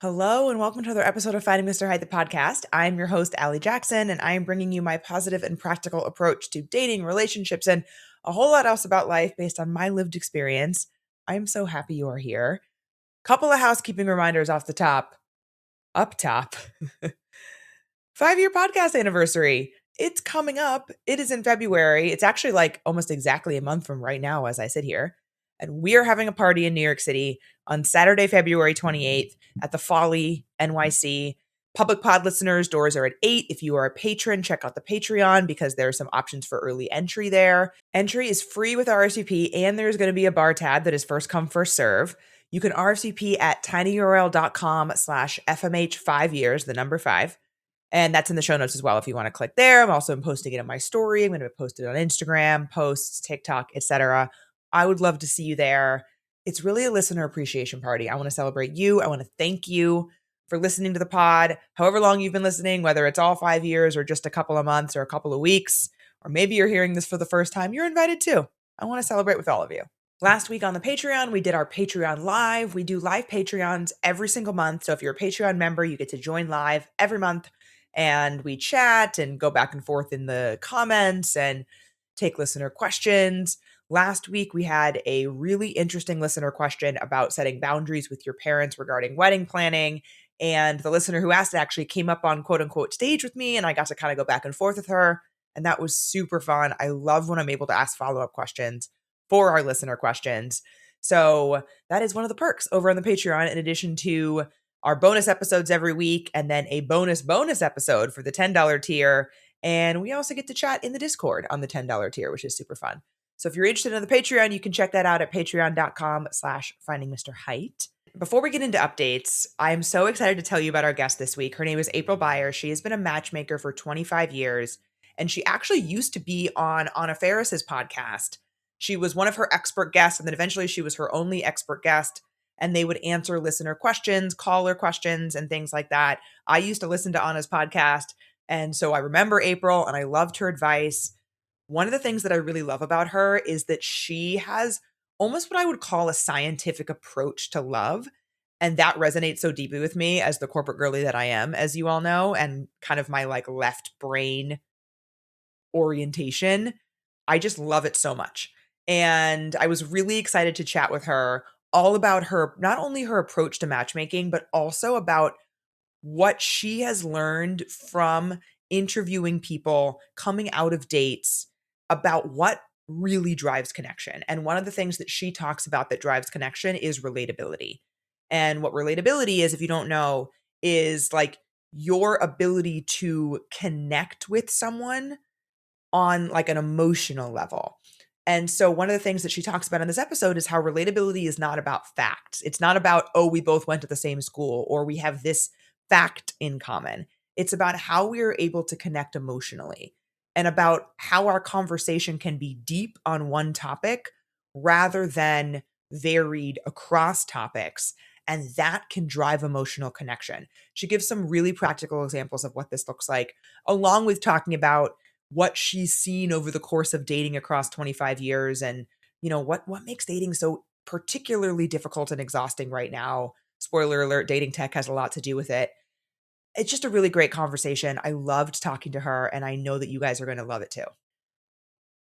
Hello and welcome to another episode of Finding Mr. Hyde, the podcast. I'm your host, Allie Jackson, and I am bringing you my positive and practical approach to dating, relationships, and a whole lot else about life based on my lived experience. I am so happy you are here. Couple of housekeeping reminders off the top. Up top. 5-year podcast anniversary. It's coming up. It is in February. It's actually like almost exactly a month from right now as I sit here. And we are having a party in New York City on Saturday, February 28th at the Folly NYC. Public pod listeners, doors are at 8. If you are a patron, check out the Patreon because there are some options for early entry there. Entry is free with RSVP, and there's going to be a bar tab that is first come, first serve. You can RSVP at tinyurl.com/FMH5years, the number 5. And that's in the show notes as well if you want to click there. I'm also posting it in my story. I'm going to post it on Instagram, posts, TikTok, etc. I would love to see you there. It's really a listener appreciation party. I want to celebrate you. I want to thank you for listening to the pod, however long you've been listening, whether it's all 5 years or just a couple of months or a couple of weeks, or maybe you're hearing this for the first time. You're invited too. I want to celebrate with all of you. Last week on the Patreon, we did our Patreon Live. We do live Patreons every single month. So if you're a Patreon member, you get to join live every month. And we chat and go back and forth in the comments and take listener questions. Last week, we had a really interesting listener question about setting boundaries with your parents regarding wedding planning. And the listener who asked it actually came up on quote unquote stage with me, and I got to kind of go back and forth with her. And that was super fun. I love when I'm able to ask follow-up questions for our listener questions. So that is one of the perks over on the Patreon, in addition to our bonus episodes every week, and then a bonus episode for the $10 tier. And we also get to chat in the Discord on the $10 tier, which is super fun. So if you're interested in the Patreon, you can check that out at patreon.com/findingmrheight. Before we get into updates, I'm so excited to tell you about our guest this week. Her name is April Beyer. She has been a matchmaker for 25 years, and she actually used to be on Anna Faris's podcast. She was one of her expert guests, and then eventually she was her only expert guest. And they would answer listener questions, caller questions, and things like that. I used to listen to Anna's podcast, and so I remember April, and I loved her advice. One of the things that I really love about her is that she has almost what I would call a scientific approach to love, and that resonates so deeply with me as the corporate girly that I am, as you all know, and kind of my like left brain orientation. I just love it so much. And I was really excited to chat with her all about her, not only her approach to matchmaking, but also about what she has learned from interviewing people coming out of dates about what really drives connection. And one of the things that she talks about that drives connection is relatability. And what relatability is, if you don't know, is like your ability to connect with someone on like an emotional level. And so one of the things that she talks about in this episode is how relatability is not about facts. It's not about, oh, we both went to the same school or we have this fact in common. It's about how we are able to connect emotionally and about how our conversation can be deep on one topic rather than varied across topics. And that can drive emotional connection. She gives some really practical examples of what this looks like, along with talking about what she's seen over the course of dating across 25 years and, you know, what makes dating so particularly difficult and exhausting right now. Spoiler alert, dating tech has a lot to do with it. It's just a really great conversation. I loved talking to her, and I know that you guys are going to love it too.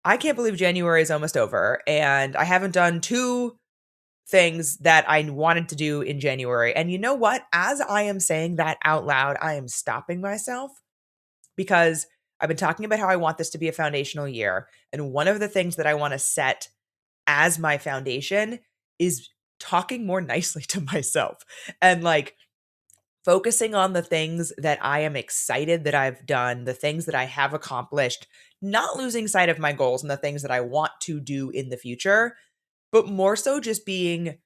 I can't believe January is almost over, and I haven't done 2 things that I wanted to do in January. And you know what? As I am saying that out loud, I am stopping myself because I've been talking about how I want this to be a foundational year. And one of the things that I want to set as my foundation is talking more nicely to myself and like focusing on the things that I am excited that I've done, the things that I have accomplished, not losing sight of my goals and the things that I want to do in the future, but more so just being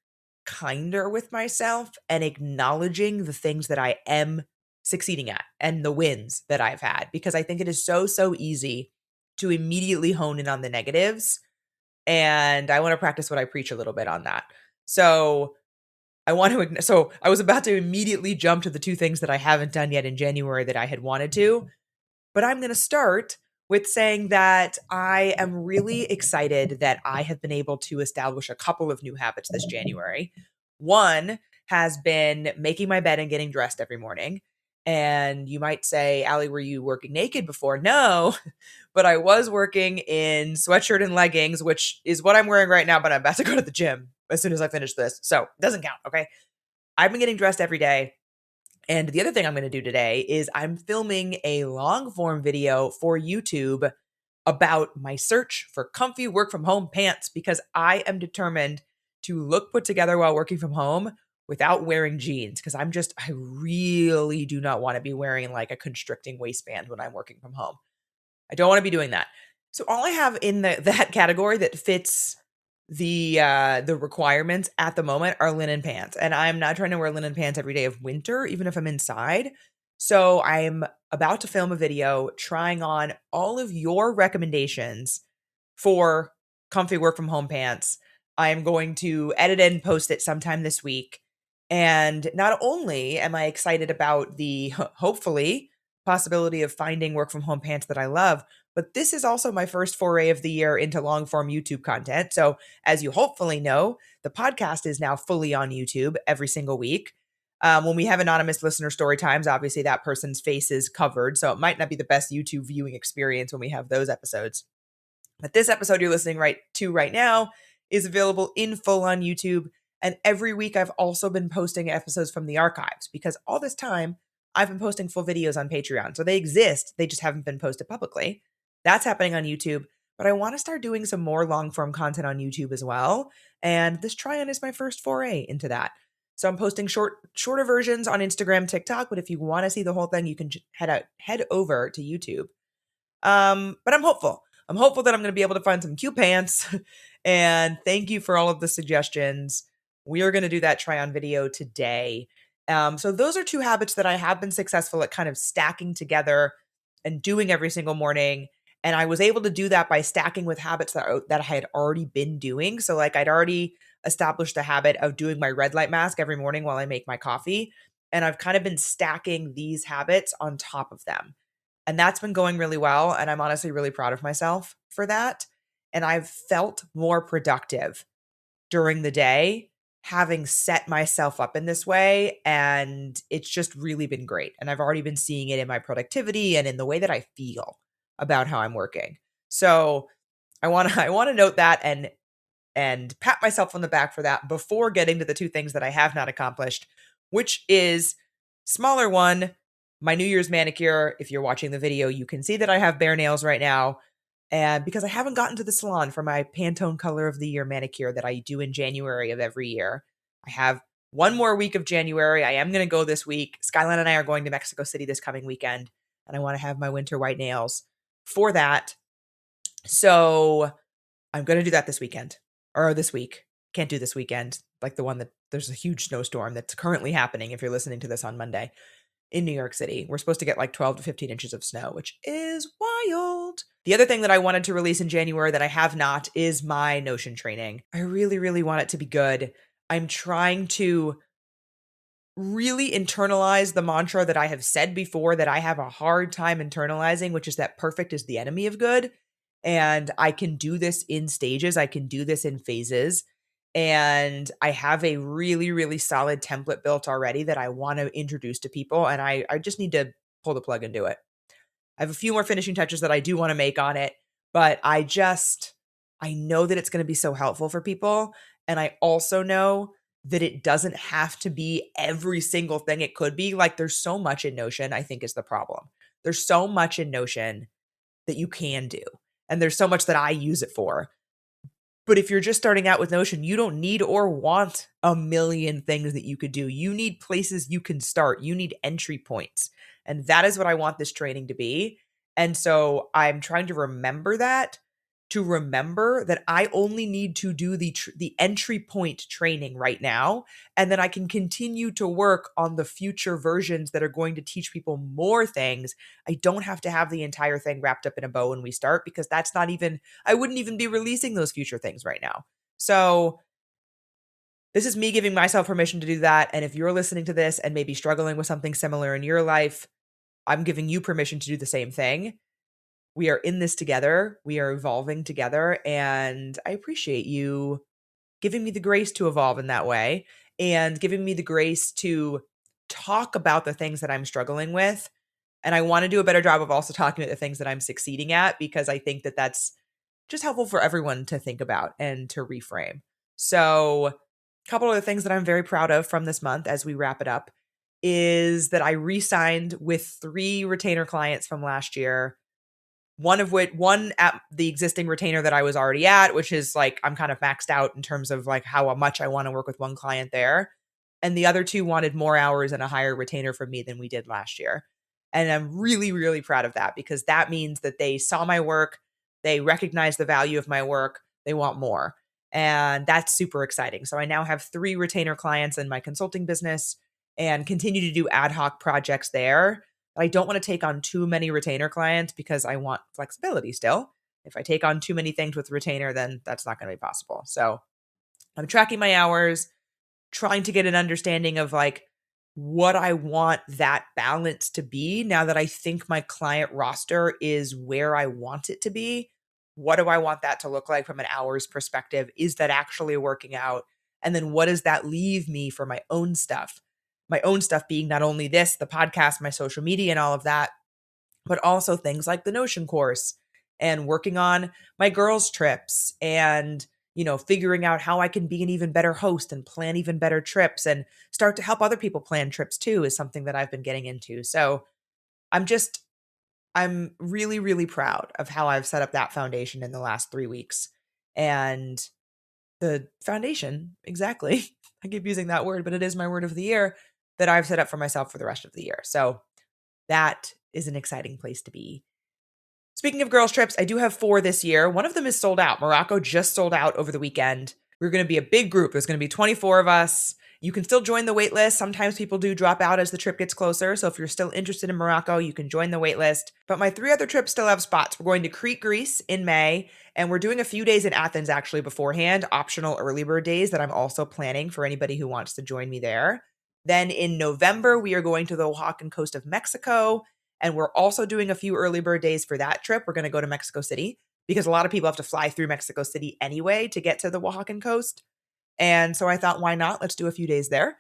kinder with myself and acknowledging the things that I am succeeding at and the wins that I've had, because I think it is so easy to immediately hone in on the negatives. And I want to practice what I preach a little bit on that. So I was about to immediately jump to the 2 things that I haven't done yet in January that I had wanted to, but I'm going to start with saying that I am really excited that I have been able to establish a couple of new habits this January. One has been making my bed and getting dressed every morning. And you might say, Allie, were you working naked before? No, but I was working in sweatshirt and leggings, which is what I'm wearing right now, but I'm about to go to the gym as soon as I finish this. So it doesn't count. Okay. I've been getting dressed every day. And the other thing I'm going to do today is I'm filming a long form video for YouTube about my search for comfy work from home pants because I am determined to look put together while working from home without wearing jeans because I really do not want to be wearing like a constricting waistband when I'm working from home. I don't want to be doing that. So all I have in that category that fits the requirements at the moment are linen pants. And I'm not trying to wear linen pants every day of winter, even if I'm inside. So I'm about to film a video trying on all of your recommendations for comfy work from home pants. I'm going to edit and post it sometime this week. And not only am I excited about the hopefully possibility of finding work from home pants that I love, but this is also my first foray of the year into long form YouTube content. So, as you hopefully know, the podcast is now fully on YouTube every single week. When we have anonymous listener story times, obviously that person's face is covered. So, it might not be the best YouTube viewing experience when we have those episodes. But this episode you're listening right now is available in full on YouTube. And every week I've also been posting episodes from the archives because all this time I've been posting full videos on Patreon. So they exist, they just haven't been posted publicly. That's happening on YouTube. But I want to start doing some more long form content on YouTube as well. And this try-on is my first foray into that. So I'm posting shorter versions on Instagram, TikTok. But if you want to see the whole thing, you can head over to YouTube. But I'm hopeful. I'm hopeful that I'm going to be able to find some cute pants. And thank you for all of the suggestions. We are going to do that try-on video today. So those are two habits that I have been successful at kind of stacking together and doing every single morning. And I was able to do that by stacking with habits that I had already been doing. So like I'd already established a habit of doing my red light mask every morning while I make my coffee. And I've kind of been stacking these habits on top of them. And that's been going really well. And I'm honestly really proud of myself for that. And I've felt more productive during the day having set myself up in this way. And it's just really been great. And I've already been seeing it in my productivity and in the way that I feel about how I'm working. So I want to note that and pat myself on the back for that before getting to the two things that I have not accomplished, which is smaller one, my New Year's manicure. If you're watching the video, you can see that I have bare nails right now. And because I haven't gotten to the salon for my Pantone Color of the Year manicure that I do in January of every year, I have one more week of January. I am going to go this week. Skyline and I are going to Mexico City this coming weekend, and I want to have my winter white nails for that. So I'm going to do that this weekend or this week. Can't do this weekend, like the one that there's a huge snowstorm that's currently happening if you're listening to this on Monday in New York City. We're supposed to get like 12 to 15 inches of snow, which is wild. The other thing that I wanted to release in January that I have not is my Notion training. I really, really want it to be good. I'm trying to really internalize the mantra that I have said before that I have a hard time internalizing, which is that perfect is the enemy of good. And I can do this in stages. I can do this in phases. And I have a really, really solid template built already that I want to introduce to people. And I just need to pull the plug and do it. I have a few more finishing touches that I do want to make on it, but I know that it's going to be so helpful for people. And I also know that it doesn't have to be every single thing it could be. Like there's so much in Notion, I think is the problem. There's so much in Notion that you can do. And there's so much that I use it for. But if you're just starting out with Notion, you don't need or want a million things that you could do. You need places you can start. You need entry points. And that is what I want this training to be. And so I'm trying to remember that I only need to do the entry point training right now. And then I can continue to work on the future versions that are going to teach people more things. I don't have to have the entire thing wrapped up in a bow when we start because I wouldn't even be releasing those future things right now. So this is me giving myself permission to do that. And if you're listening to this and maybe struggling with something similar in your life, I'm giving you permission to do the same thing. We are in this together. We are evolving together. And I appreciate you giving me the grace to evolve in that way. and giving me the grace to talk about the things that I'm struggling with. And I want to do a better job of also talking about the things that I'm succeeding at, because I think that that's just helpful for everyone to think about and to reframe. So, a couple of the things that I'm very proud of from this month as we wrap it up is that I re-signed with 3 retainer clients from last year. One at the existing retainer that I was already at, which is like I'm kind of maxed out in terms of like how much I want to work with one client there. And the other 2 wanted more hours and a higher retainer from me than we did last year. And I'm really, really proud of that, because that means that they saw my work, they recognize the value of my work, they want more. And that's super exciting. So I now have 3 retainer clients in my consulting business and continue to do ad hoc projects there. I don't want to take on too many retainer clients because I want flexibility still. If I take on too many things with retainer, then that's not going to be possible. So I'm tracking my hours, trying to get an understanding of like what I want that balance to be now that I think my client roster is where I want it to be. What do I want that to look like from an hours perspective? Is that actually working out? And then what does that leave me for my own stuff? My own stuff being not only this, the podcast, my social media, and all of that, but also things like the Notion course and working on my girls' trips and, figuring out how I can be an even better host and plan even better trips and start to help other people plan trips too is something that I've been getting into. So I'm really, really proud of how I've set up that foundation in the last 3 weeks. And the foundation, exactly. I keep using that word, but it is my word of the year that I've set up for myself for the rest of the year. So that is an exciting place to be. Speaking of girls' trips, I do have 4 this year. One of them is sold out. Morocco just sold out over the weekend. We're going to be a big group. There's going to be 24 of us. You can still join the wait list. Sometimes people do drop out as the trip gets closer. So if you're still interested in Morocco, you can join the wait list. But my 3 other trips still have spots. We're going to Crete, Greece in May, and we're doing a few days in Athens actually beforehand, optional early bird days that I'm also planning for anybody who wants to join me there. Then in November, we are going to the Oaxacan coast of Mexico, and we're also doing a few early bird days for that trip. We're going to go to Mexico City because a lot of people have to fly through Mexico City anyway to get to the Oaxacan coast. And so I thought, why not? Let's do a few days there.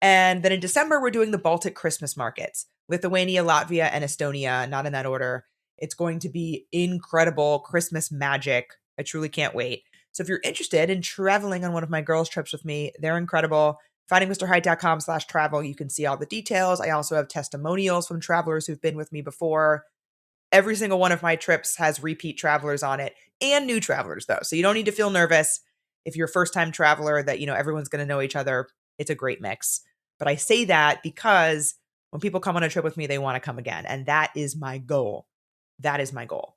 And then in December, we're doing the Baltic Christmas markets, Lithuania, Latvia, and Estonia, not in that order. It's going to be incredible Christmas magic. I truly can't wait. So if you're interested in traveling on one of my girls' trips with me, they're incredible. Findingmrheight.com/travel. You can see all the details. I also have testimonials from travelers who've been with me before. Every single one of my trips has repeat travelers on it and new travelers though. So you don't need to feel nervous if you're a first-time traveler that, everyone's going to know each other. It's a great mix. But I say that because when people come on a trip with me, they want to come again. And that is my goal. That is my goal.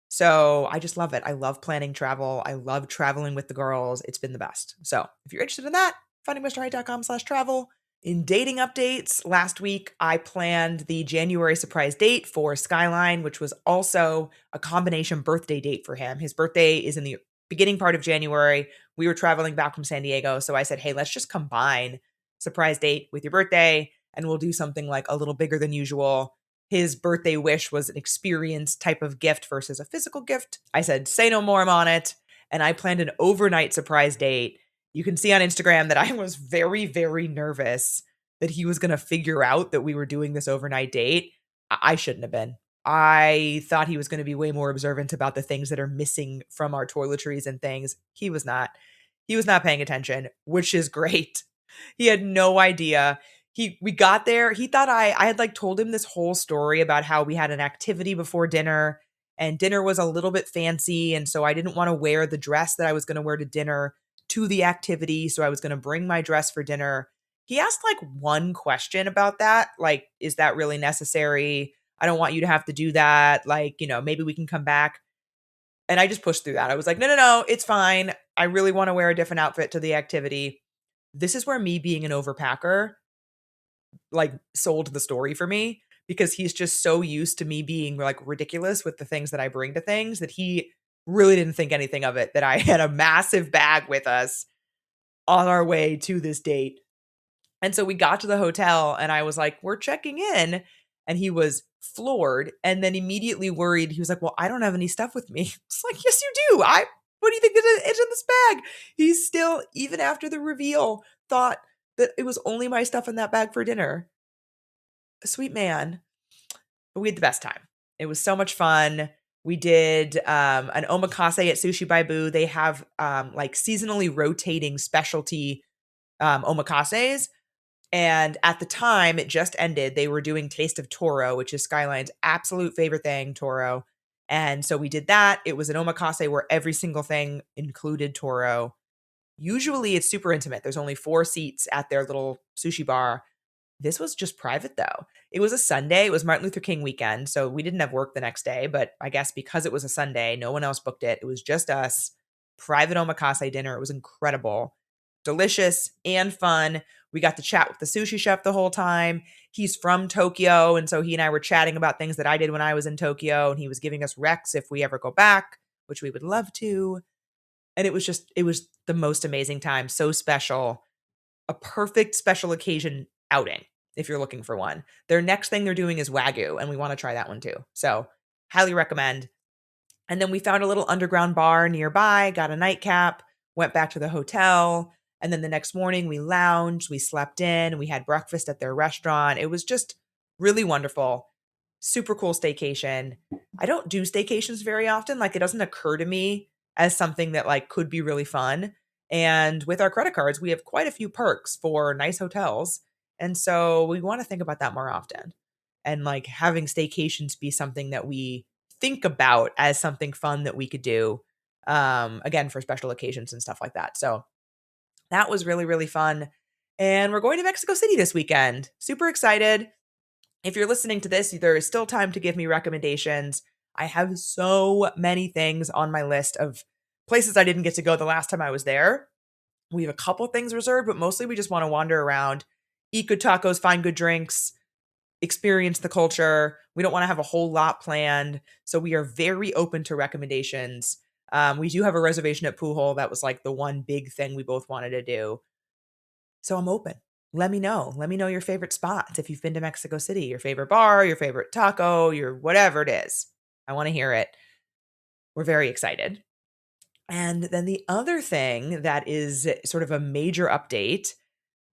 So I just love it. I love planning travel. I love traveling with the girls. It's been the best. So if you're interested in that, findingmrheight.com/travel. In dating updates, last week I planned the January surprise date for Skyline, which was also a combination birthday date for him. His birthday is in the beginning part of January. We were traveling back from San Diego. So I said, hey, let's just combine surprise date with your birthday and we'll do something like a little bigger than usual. His birthday wish was an experience type of gift versus a physical gift. I said, say no more, I'm on it. And I planned an overnight surprise date. You can see on Instagram that I was very, very nervous that he was going to figure out that we were doing this overnight date. I shouldn't have been. I thought he was going to be way more observant about the things that are missing from our toiletries and things. He was not. He was not paying attention, which is great. He had no idea. We got there. He thought I had like told him this whole story about how we had an activity before dinner and dinner was a little bit fancy. And so I didn't want to wear the dress that I was going to wear to dinner to the activity. So I was going to bring my dress for dinner. He asked like one question about that. Like, is that really necessary? I don't want you to have to do that. Like, maybe we can come back. And I just pushed through that. I was like, no, it's fine. I really want to wear a different outfit to the activity. This is where me being an overpacker like sold the story for me, because he's just so used to me being like ridiculous with the things that I bring to things that he really didn't think anything of it, that I had a massive bag with us on our way to this date. And so we got to the hotel and I was like, we're checking in. And he was floored and then immediately worried. He was like, well, I don't have any stuff with me. It's like, yes, you do. What do you think is in this bag? He's still, even after the reveal, thought that it was only my stuff in that bag for dinner. Sweet man. But we had the best time. It was so much fun. We did an omakase at Sushi Baibu. They have like seasonally rotating specialty omakases. And at the time, it just ended. They were doing Taste of Toro, which is Skyline's absolute favorite thing, Toro. And so we did that. It was an omakase where every single thing included Toro. Usually it's super intimate. There's only 4 seats at their little sushi bar. This was just private though. It was a Sunday. It was Martin Luther King weekend. So we didn't have work the next day. But I guess because it was a Sunday, no one else booked it. It was just us. Private omakase dinner. It was incredible. Delicious and fun. We got to chat with the sushi chef the whole time. He's from Tokyo. And so he and I were chatting about things that I did when I was in Tokyo. And he was giving us recs if we ever go back, which we would love to. And it was the most amazing time. So special. A perfect special occasion outing if you're looking for one. Their next thing they're doing is Wagyu, and we want to try that one too. So, highly recommend. And then we found a little underground bar nearby, got a nightcap, went back to the hotel, and then the next morning we lounged, we slept in, we had breakfast at their restaurant. It was just really wonderful. Super cool staycation. I don't do staycations very often. Like, it doesn't occur to me as something that like could be really fun. And with our credit cards, we have quite a few perks for nice hotels. And so we want to think about that more often. And like having staycations be something that we think about as something fun that we could do, again, for special occasions and stuff like that. So that was really, really fun. And we're going to Mexico City this weekend. Super excited. If you're listening to this, there is still time to give me recommendations. I have so many things on my list of places I didn't get to go the last time I was there. We have a couple things reserved, but mostly we just want to wander around, eat good tacos, find good drinks, experience the culture. We don't want to have a whole lot planned. So we are very open to recommendations. We do have a reservation at Pujol. That was like the one big thing we both wanted to do. So I'm open. Let me know. Let me know your favorite spots. If you've been to Mexico City, your favorite bar, your favorite taco, your whatever it is. I want to hear it. We're very excited. And then the other thing that is sort of a major update,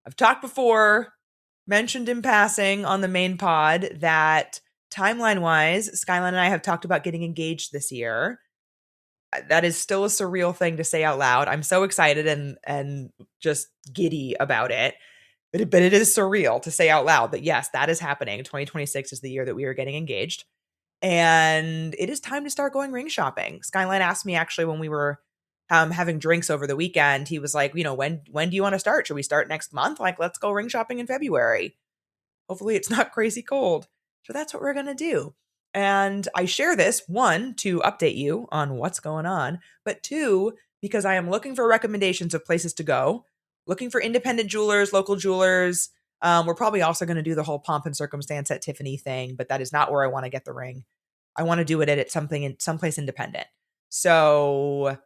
I've talked before, mentioned in passing on the main pod that timeline-wise, Skyline and I have talked about getting engaged this year. That is still a surreal thing to say out loud. I'm so excited and just giddy about it. But it is surreal to say out loud that yes, that is happening. 2026 is the year that we are getting engaged. And it is time to start going ring shopping. Skyline asked me actually when we were having drinks over the weekend, he was like, when do you want to start? Should we start next month? Like, let's go ring shopping in February. Hopefully it's not crazy cold. So that's what we're going to do. And I share this, 1, to update you on what's going on, but 2, because I am looking for recommendations of places to go, looking for independent jewelers, local jewelers. We're probably also going to do the whole pomp and circumstance at Tiffany thing, but that is not where I want to get the ring. I want to do it at someplace independent. So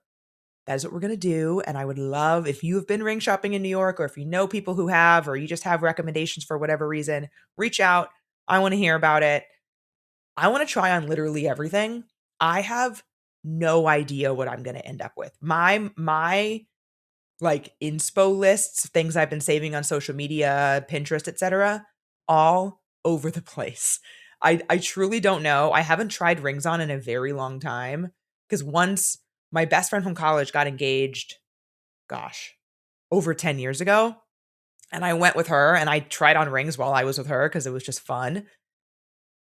that is what we're going to do. And I would love if you have been ring shopping in New York, or if you know people who have, or you just have recommendations for whatever reason, reach out. I want to hear about it. I want to try on literally everything. I have no idea what I'm going to end up with. My like inspo lists, things I've been saving on social media, Pinterest, etc., all over the place. I truly don't know. I haven't tried rings on in a very long time because once my best friend from college got engaged, gosh, over 10 years ago. And I went with her and I tried on rings while I was with her because it was just fun.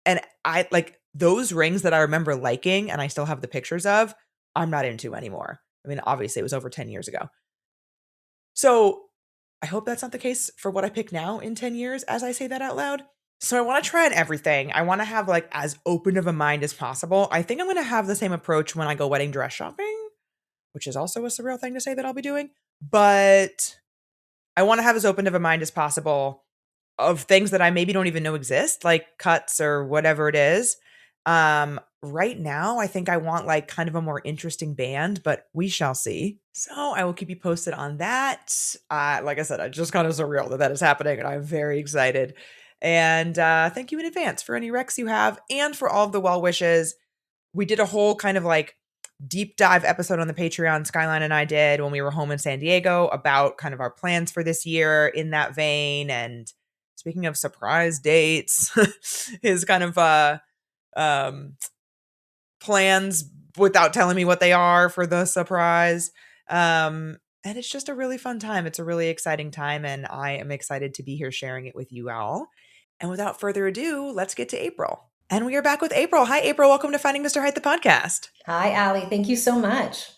And I like those rings that I remember liking and I still have the pictures of, I'm not into anymore. I mean, obviously it was over 10 years ago. So I hope that's not the case for what I pick now in 10 years as I say that out loud. So I want to try on everything. I want to have like as open of a mind as possible. I think I'm going to have the same approach when I go wedding dress shopping, which is also a surreal thing to say that I'll be doing. But I want to have as open of a mind as possible of things that I maybe don't even know exist, like cuts or whatever it is. Right now, I think I want like kind of a more interesting band, but we shall see. So I will keep you posted on that. Like I said, I just kind of surreal that is happening, and I'm very excited. And thank you in advance for any recs you have and for all of the well wishes. We did a whole kind of like deep dive episode on the Patreon Skyline and I did when we were home in San Diego about kind of our plans for this year in that vein. And speaking of surprise dates, his kind of um plans without telling me what they are for the surprise. And it's just a really fun time. It's a really exciting time, and I am excited to be here sharing it with you all. And without further ado, let's get to April. And we are back with April. Hi, April. Welcome to Finding Mr. Height, the podcast. Hi, Allie. Thank you so much.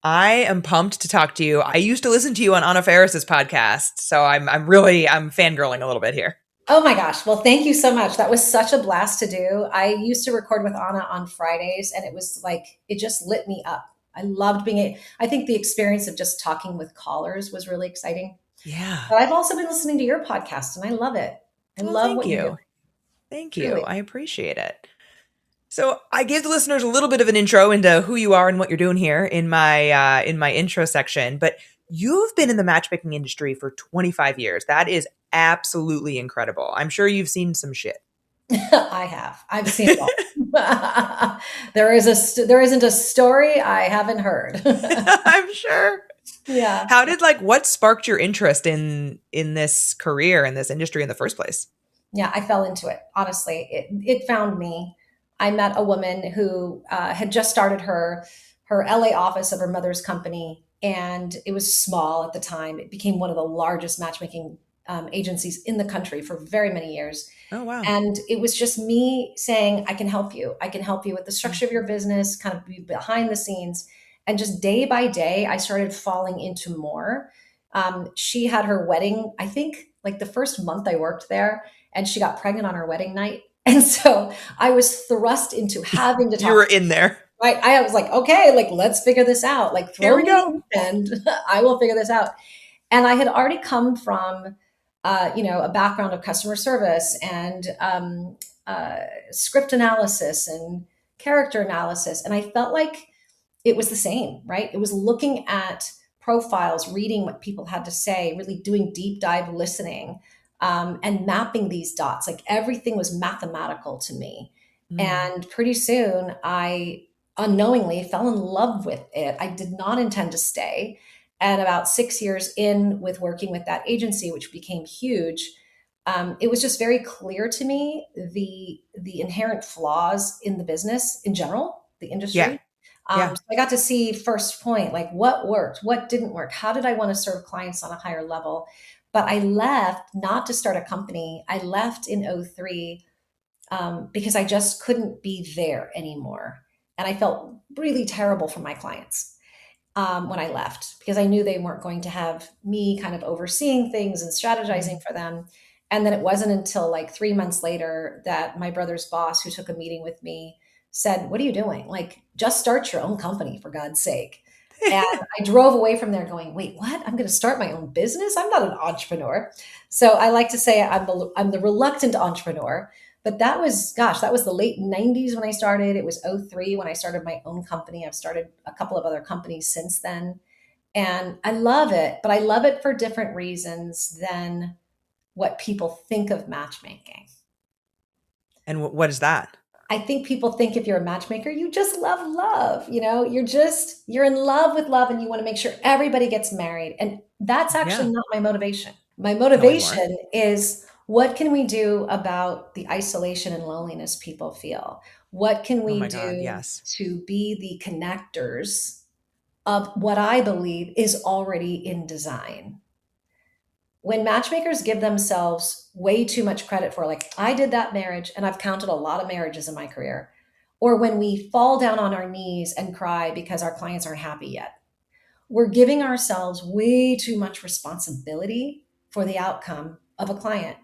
I am pumped to talk to you. I used to listen to you on Anna Faris's podcast, so I'm fangirling a little bit here. Oh my gosh. Well, thank you so much. That was such a blast to do. I used to record with Anna on Fridays, and it was like, it just lit me up. I loved I think the experience of just talking with callers was really exciting. Yeah. But I've also been listening to your podcast, and I love it. I Well, love thank what you do. you. Thank you. Truly. I appreciate it. So I gave the listeners a little bit of an intro into who you are and what you're doing here in my intro section, but you've been in the matchmaking industry for 25 years. That is absolutely incredible. I'm sure you've seen some shit. I have. I've seen it all. There isn't a story I haven't heard. I'm sure. Yeah. What sparked your interest in this career in this industry in the first place? Yeah, I fell into it. Honestly, it found me. I met a woman who had just started her LA office of her mother's company, and it was small at the time. It became one of the largest matchmaking agencies in the country for very many years. Oh wow. And it was just me saying, I can help you. I can help you with the structure of your business, kind of be behind the scenes. And just day by day, I started falling into more. She had her wedding, I think, like the first month I worked there, and she got pregnant on her wedding night. And so I was thrust into having to You talk. were in there. Right. I was like, okay, like, let's figure this out. Like, Here throw we me go. in and I will figure this out. And I had already come from, a background of customer service and script analysis and character analysis. And I felt like it was the same, right? It was looking at profiles, reading what people had to say, really doing deep dive listening, and mapping these dots. Like everything was mathematical to me. Mm. And pretty soon I unknowingly fell in love with it. I did not intend to stay. And about 6 years in with working with that agency, which became huge, it was just very clear to me the inherent flaws in the business in general, the Yeah. industry. Yeah. So I got to see first point, like what worked, what didn't work, how did I want to serve clients on a higher level. But I left not to start a company. I left in '03 because I just couldn't be there anymore. And I felt really terrible for my clients when I left because I knew they weren't going to have me kind of overseeing things and strategizing Mm. for them. And then it wasn't until like 3 months later that my brother's boss, who took a meeting with me, said, "What are you doing? Like, just start your own company, for God's sake." And I drove away from there going, "Wait, what? I'm going to start my own business? I'm not an entrepreneur." So I like to say I'm the reluctant entrepreneur. But that was, gosh, that was the late '90s when I started. It was '03 when I started my own company. I've started a couple of other companies since then. And I love it, but I love it for different reasons than what people think of matchmaking. And what is that? I think people think if you're a matchmaker, you just love love. You're in love with love and you want to make sure everybody gets married. And that's actually Yeah. not my motivation. My Tell me more. motivation is, what can we do about the isolation and loneliness people feel? What can Oh we my God. do Yes. to be the connectors of what I believe is already in design? When matchmakers give themselves way too much credit for, like, I did that marriage, and I've counted a lot of marriages in my career, or when we fall down on our knees and cry because our clients aren't happy yet, we're giving ourselves way too much responsibility for the outcome of a client.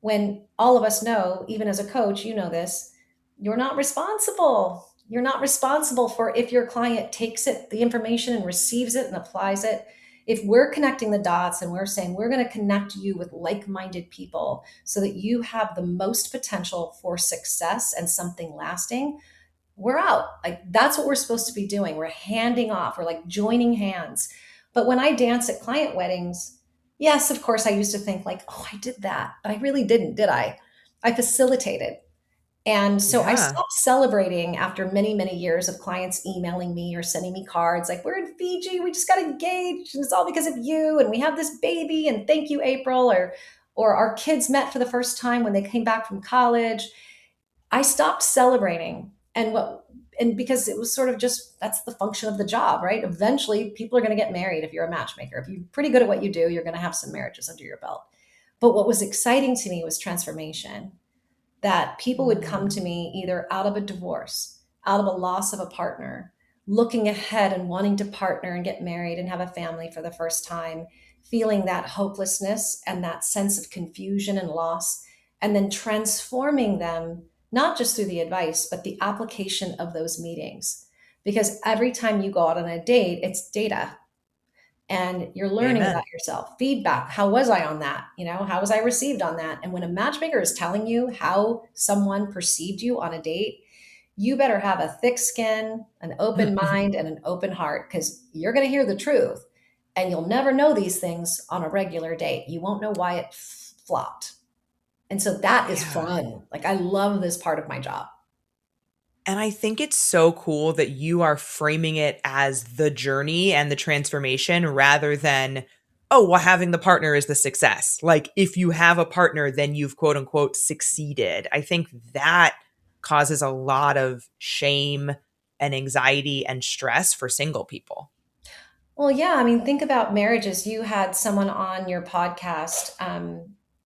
When all of us know, even as a coach, you know this, you're not responsible. You're not responsible for if your client takes it, the information, and receives it and applies it. If we're connecting the dots and we're saying we're going to connect you with like-minded people so that you have the most potential for success and something lasting, we're out. Like, that's what we're supposed to be doing. We're handing off, we're like joining hands. But when I dance at client weddings, yes, of course, I used to think like, oh, I did that, but I really didn't, did I? I facilitated. And so I Yeah. stopped celebrating after many, many years of clients emailing me or sending me cards like, we're in Fiji, we just got engaged, and it's all because of you, and we have this baby, and thank you, April, or our kids met for the first time when they came back from college. I stopped celebrating. And because it was sort of just that's the function of the job, right? Eventually people are going to get married if you're a matchmaker. If you're pretty good at what you do, you're going to have some marriages under your belt. But what was exciting to me was transformation, that people would come to Mm. me either out of a divorce, out of a loss of a partner, looking ahead and wanting to partner and get married and have a family for the first time, feeling that hopelessness and that sense of confusion and loss, and then transforming them, not just through the advice, but the application of those meetings. Because every time you go out on a date, it's data and you're learning about Amen. yourself. Feedback, how was I on that? How was I received on that? And when a matchmaker is telling you how someone perceived you on a date, you better have a thick skin, an open mind, and an open heart, because you're going to hear the truth, and you'll never know these things on a regular date. You won't know why it flopped. And so that is Yeah. fun. Like, I love this part of my job. And I think it's so cool that you are framing it as the journey and the transformation rather than, oh, well, having the partner is the success. Like, if you have a partner, then you've quote unquote succeeded. I think that causes a lot of shame and anxiety and stress for single people. Well, yeah, I mean, think about marriages. You had someone on your podcast,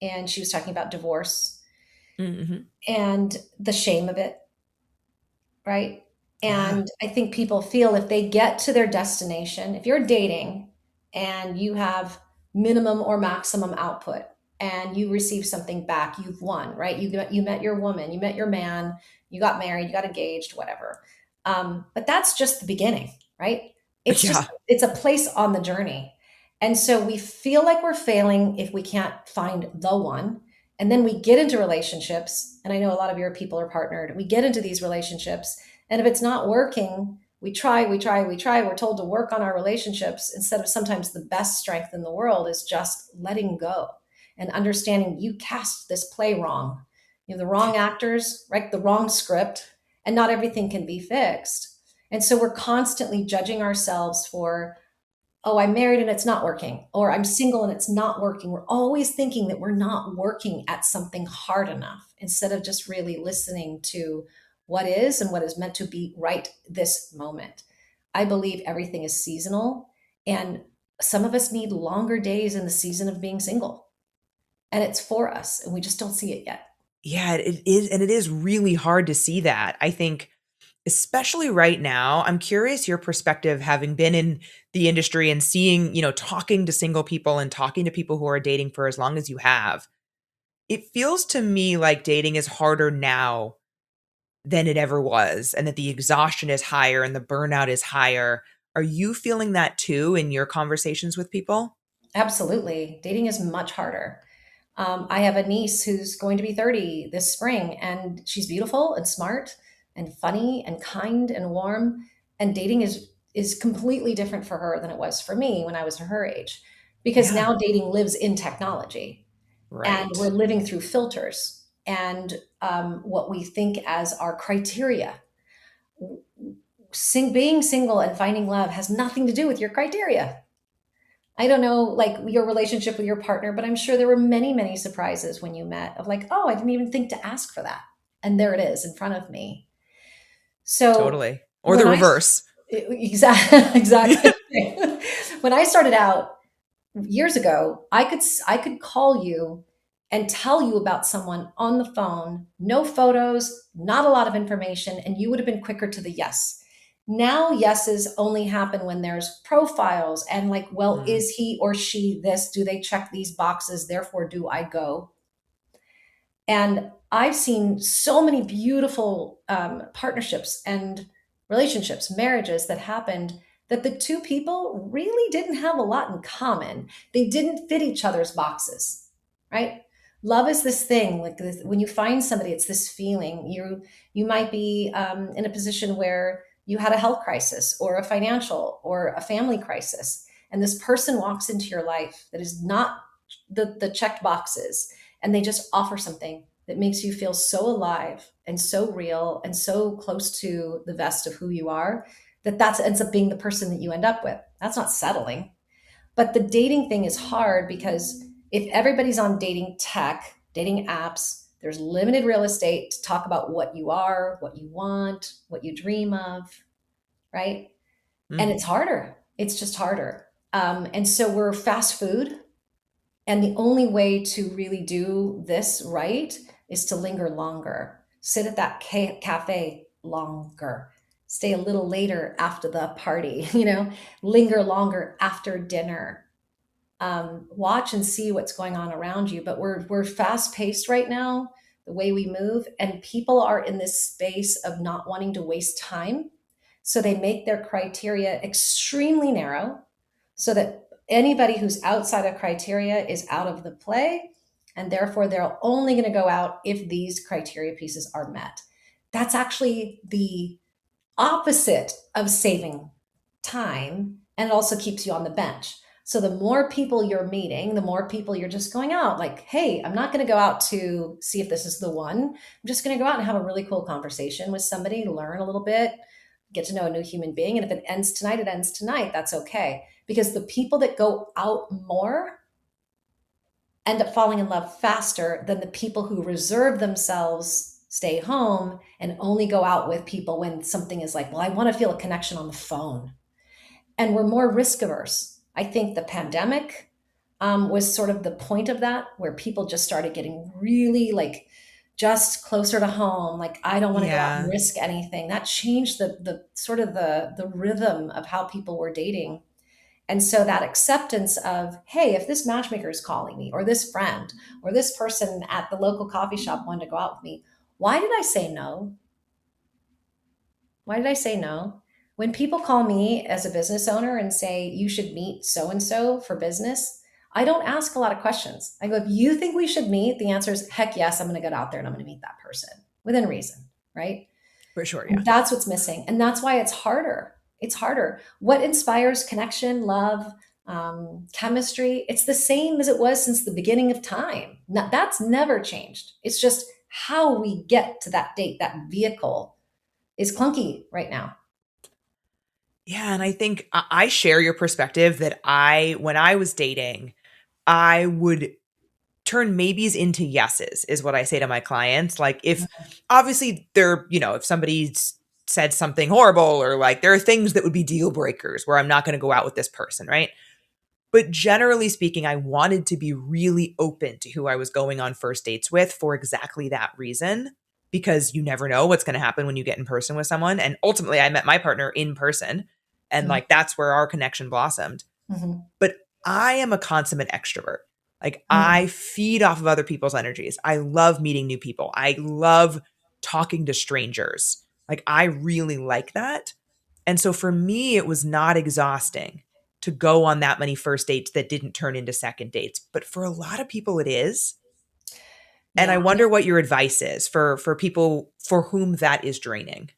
and she was talking about divorce Hmm. and the shame of it, right? Yeah. And I think people feel if they get to their destination, if you're dating and you have minimum or maximum output and you receive something back, you've won, right? You met your woman, you met your man, you got married, you got engaged, whatever. But that's just the beginning, right? Yeah. It's a place on the journey. And so we feel like we're failing if we can't find the one. And then we get into relationships. And I know a lot of your people are partnered. We get into these relationships. And if it's not working, we try, we try, we try. We're told to work on our relationships instead of sometimes the best strength in the world is just letting go and understanding you cast this play wrong. You have the wrong actors, right? The wrong script, and not everything can be fixed. And so we're constantly judging ourselves for, oh, I'm married and it's not working, or I'm single and it's not working. We're always thinking that we're not working at something hard enough instead of just really listening to what is and what is meant to be right this moment. I believe everything is seasonal, and some of us need longer days in the season of being single, and it's for us, and we just don't see it yet. Yeah, it is. And it is really hard to see that. I think, especially right now, I'm curious your perspective, having been in the industry and seeing, talking to single people and talking to people who are dating for as long as you have. It feels to me like dating is harder now than it ever was, and that the exhaustion is higher and the burnout is higher. Are you feeling that too in your conversations with people? Absolutely. Dating is much harder. I have a niece who's going to be 30 this spring, and she's beautiful and smart and funny and kind and warm. And dating is completely different for her than it was for me when I was her age, because Yeah. now dating lives in technology, and we're Right. living through filters and what we think as our criteria. Being single and finding love has nothing to do with your criteria. I don't know, like your relationship with your partner, but I'm sure there were many, many surprises when you met of like, oh, I didn't even think to ask for that. And there it is in front of me. So Totally. Or the when I, reverse. exactly, exactly. When I started out years ago, I could call you and tell you about someone on the phone, no photos, not a lot of information, and you would have been quicker to the yes. Now yeses only happen when there's profiles and like, well, Mm. is he or she this? Do they check these boxes? Therefore, do I go? And I've seen so many beautiful partnerships and relationships, marriages that happened that the two people really didn't have a lot in common. They didn't fit each other's boxes, right? Love is this thing like this, when you find somebody, it's this feeling. You might be in a position where you had a health crisis or a financial or a family crisis, and this person walks into your life that is not the checked boxes, and they just offer something that makes you feel so alive and so real and so close to the vest of who you are, that ends up being the person that you end up with. That's not settling. But the dating thing is hard because if everybody's on dating tech, dating apps, there's limited real estate to talk about what you are, what you want, what you dream of, right? And Mhm. it's harder. It's just harder. And so we're fast food. And the only way to really do this right is to linger longer, sit at that cafe longer, stay a little later after the party, linger longer after dinner, watch and see what's going on around you. But we're fast paced right now, the way we move, and people are in this space of not wanting to waste time. So they make their criteria extremely narrow so that anybody who's outside of criteria is out of the play. And therefore, they're only going to go out if these criteria pieces are met. That's actually the opposite of saving time, and it also keeps you on the bench. So the more people you're meeting, the more people you're just going out like, hey, I'm not going to go out to see if this is the one. I'm just going to go out and have a really cool conversation with somebody, learn a little bit, get to know a new human being. And if it ends tonight, it ends tonight. That's okay. Because the people that go out more end up falling in love faster than the people who reserve themselves, stay home, and only go out with people when something is like, well, I want to feel a connection on the phone. And we're more risk averse. I think the pandemic was sort of the point of that, where people just started getting really like just closer to home. Like, I don't want to go out and Yeah. risk anything. That changed the sort of the rhythm of how people were dating. And so that acceptance of, hey, if this matchmaker is calling me, or this friend, or this person at the local coffee shop wanted to go out with me, why did I say no? Why did I say no? When people call me as a business owner and say, you should meet so and so for business, I don't ask a lot of questions. I go, if you think we should meet, the answer is heck yes, I'm going to get out there and I'm going to meet that person within reason, right? For sure, yeah. And that's what's missing. And that's why it's harder. It's harder. What inspires connection, love, chemistry? It's the same as it was since the beginning of time. That's never changed. It's just how we get to that date, that vehicle is clunky right now. Yeah, and I think I share your perspective that when I was dating, I would turn maybes into yeses, is what I say to my clients. Like, if obviously if somebody's said something horrible, or like there are things that would be deal breakers where I'm not going to go out with this person, right? But generally speaking, I wanted to be really open to who I was going on first dates with for exactly that reason, because you never know what's going to happen when you get in person with someone. And ultimately, I met my partner in person, and Mhm, like that's where our connection blossomed. mhm, But I am a consummate extrovert. Like, mhm. I feed off of other people's energies. I love meeting new people. I love talking to strangers. Like, I really like that. And so for me, it was not exhausting to go on that many first dates that didn't turn into second dates. But for a lot of people, it is. And Yeah. I wonder what your advice is for people for whom that is draining.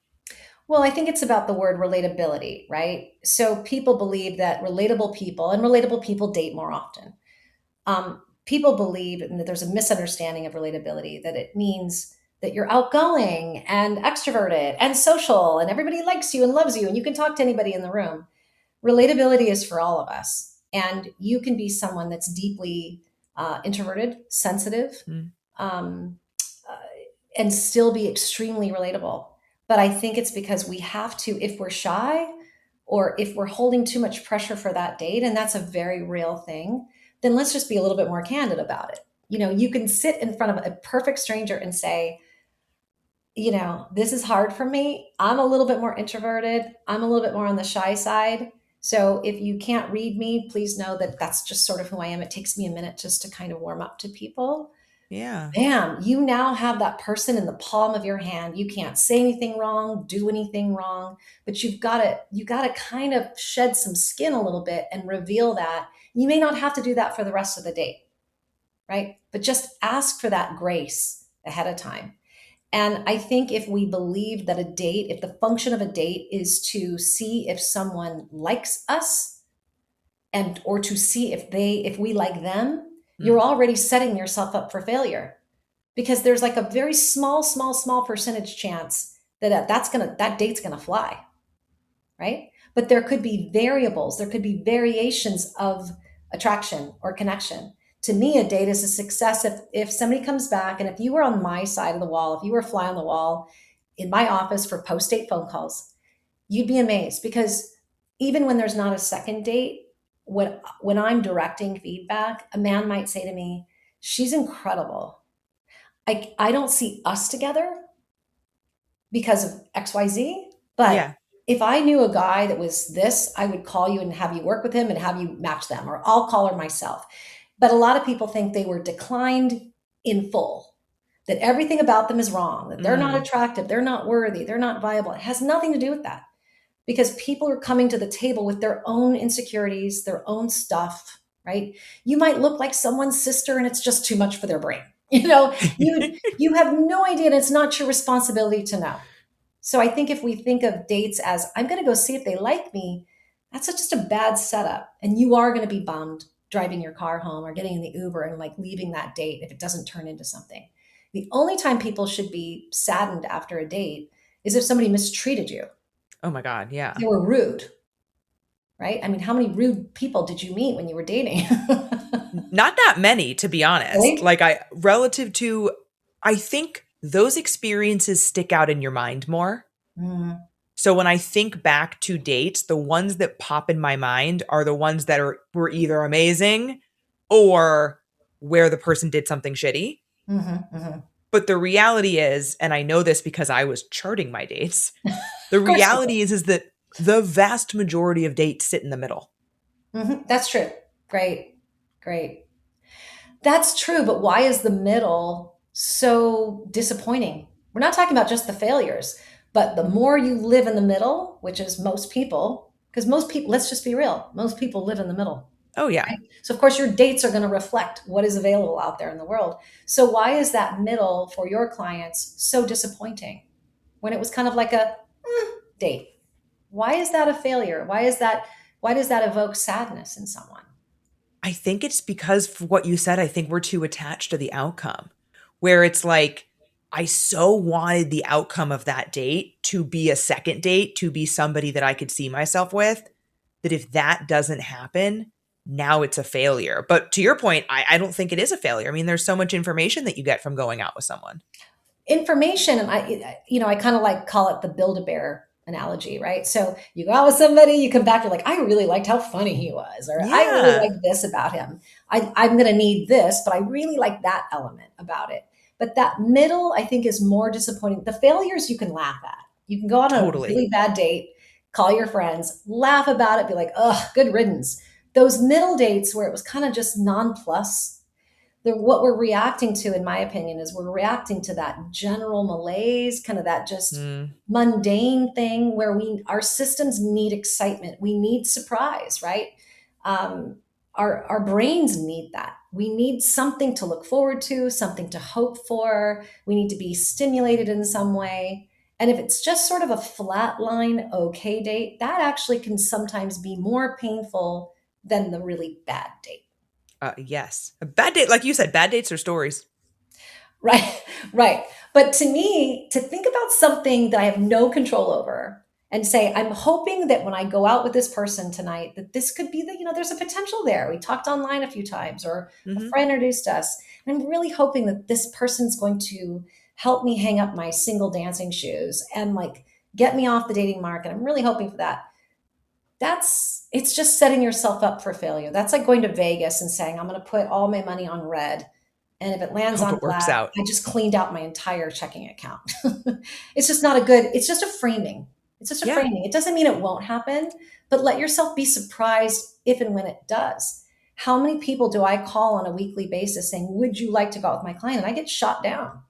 Well, I think it's about the word relatability, right? So people believe that relatable people date more often. People believe, and that there's a misunderstanding of relatability, that it means that you're outgoing and extroverted and social and everybody likes you and loves you and you can talk to anybody in the room. Relatability is for all of us. And you can be someone that's deeply introverted, sensitive, Mm, um, uh, and still be extremely relatable. But I think it's because we have to, if we're shy or if we're holding too much pressure for that date, and that's a very real thing, then let's just be a little bit more candid about it. You can sit in front of a perfect stranger and say, this is hard for me. I'm a little bit more introverted. I'm a little bit more on the shy side. So if you can't read me, please know that that's just sort of who I am. It takes me a minute just to kind of warm up to people. yeah. Bam, you now have that person in the palm of your hand. You can't say anything wrong, do anything wrong, but you got to kind of shed some skin a little bit and reveal that. You may not have to do that for the rest of the date, right? But just ask for that grace ahead of time. And I think if we believe that if the function of a date is to see if someone likes us and or to see if we like them, you're Mm, already setting yourself up for failure. because there's like a very small percentage chance that that date's gonna fly, right? But there could be variables, there could be variations of attraction or connection. To me, a date is a success if somebody comes back, and if you were on my side of the wall, if you were a fly on the wall in my office for post-date phone calls, you'd be amazed, because even when there's not a second date, when I'm directing feedback, a man might say to me, "She's incredible. I don't see us together because of XYZ, but Yeah. if I knew a guy that was this, I would call you and have you work with him and have you match them, or I'll call her myself." But a lot of people think they were declined in full, that everything about them is wrong, that they're not Mm. attractive, they're not worthy, they're not viable. It has nothing to do with that, because people are coming to the table with their own insecurities, their own stuff, right? You might look like someone's sister and it's just too much for their brain. You have no idea, and it's not your responsibility to know. So I think if we think of dates as I'm going to go see if they like me, that's just a bad setup. And you are going to be bummed driving your car home or getting in the Uber and like leaving that date if it doesn't turn into something. The only time people should be saddened after a date is if somebody mistreated you, Oh my God. if Yeah. they were rude, right? I mean, how many rude people did you meet when you were dating? Not that many, to be honest. Really? Like, relative to, I think those experiences stick out in your mind more. Mm, So when I think back to dates, the ones that pop in my mind are the ones that were either amazing or where the person did something shitty. mhm, mhm. But the reality is, and I know this because I was charting my dates, the Of course you reality is that the vast majority of dates sit in the middle. do. That's true. Great. Great. That's true, but why is the middle so disappointing? We're not talking about just the failures, but the more you live in the middle, which is most people, because most people, let's just be real, most people live in the middle, Oh yeah, right? So, of course, your dates are going to reflect what is available out there in the world. So, why is that middle for your clients so disappointing when it was kind of like a date? Why is that a failure? Why does that evoke sadness in someone? I think it's because for what you said, I think we're too attached to the outcome, where it's like, I so wanted the outcome of that date to be a second date, to be somebody that I could see myself with, that if that doesn't happen, now it's a failure. But to your point, I don't think it is a failure. I mean, there's so much information that you get from going out with someone. Information, and I kind of like call it the Build-A-Bear analogy, right? So you go out with somebody, you come back, you're like, I really liked how funny he was, or I really Yeah, like this about him. I'm going to need this, but I really like that element about it. But that middle, I think, is more disappointing. The failures you can laugh at. You can go on a totally. really bad date, call your friends, laugh about it, be like, ugh, good riddance. Those middle dates where it was kind of just nonplus, what we're reacting to, in my opinion, is we're reacting to that general malaise, kind of that just Mm, mundane thing where our systems need excitement, we need surprise, right? um, our brains need that. We need something to look forward to, something to hope for. We need to be stimulated in some way. And if it's just sort of a flatline okay date, that actually can sometimes be more painful than the really bad date. yes. A bad date, like you said, bad dates are stories. Right, right. But to me, to think about something that I have no control over and say, I'm hoping that when I go out with this person tonight, that this could be there's a potential there. We talked online a few times, or a Hmm. friend introduced us. And I'm really hoping that this person's going to help me hang up my single dancing shoes and like get me off the dating market. I'm really hoping for that. It's just setting yourself up for failure. That's like going to Vegas and saying, I'm going to put all my money on red, and if it lands Hope on it works black, out. I just cleaned out my entire checking account. It's just not a good, it's just a framing. It's just a Yeah, framing. It doesn't mean it won't happen, but let yourself be surprised if and when it does. How many people do I call on a weekly basis saying, would you like to go out with my client? And I get shot down.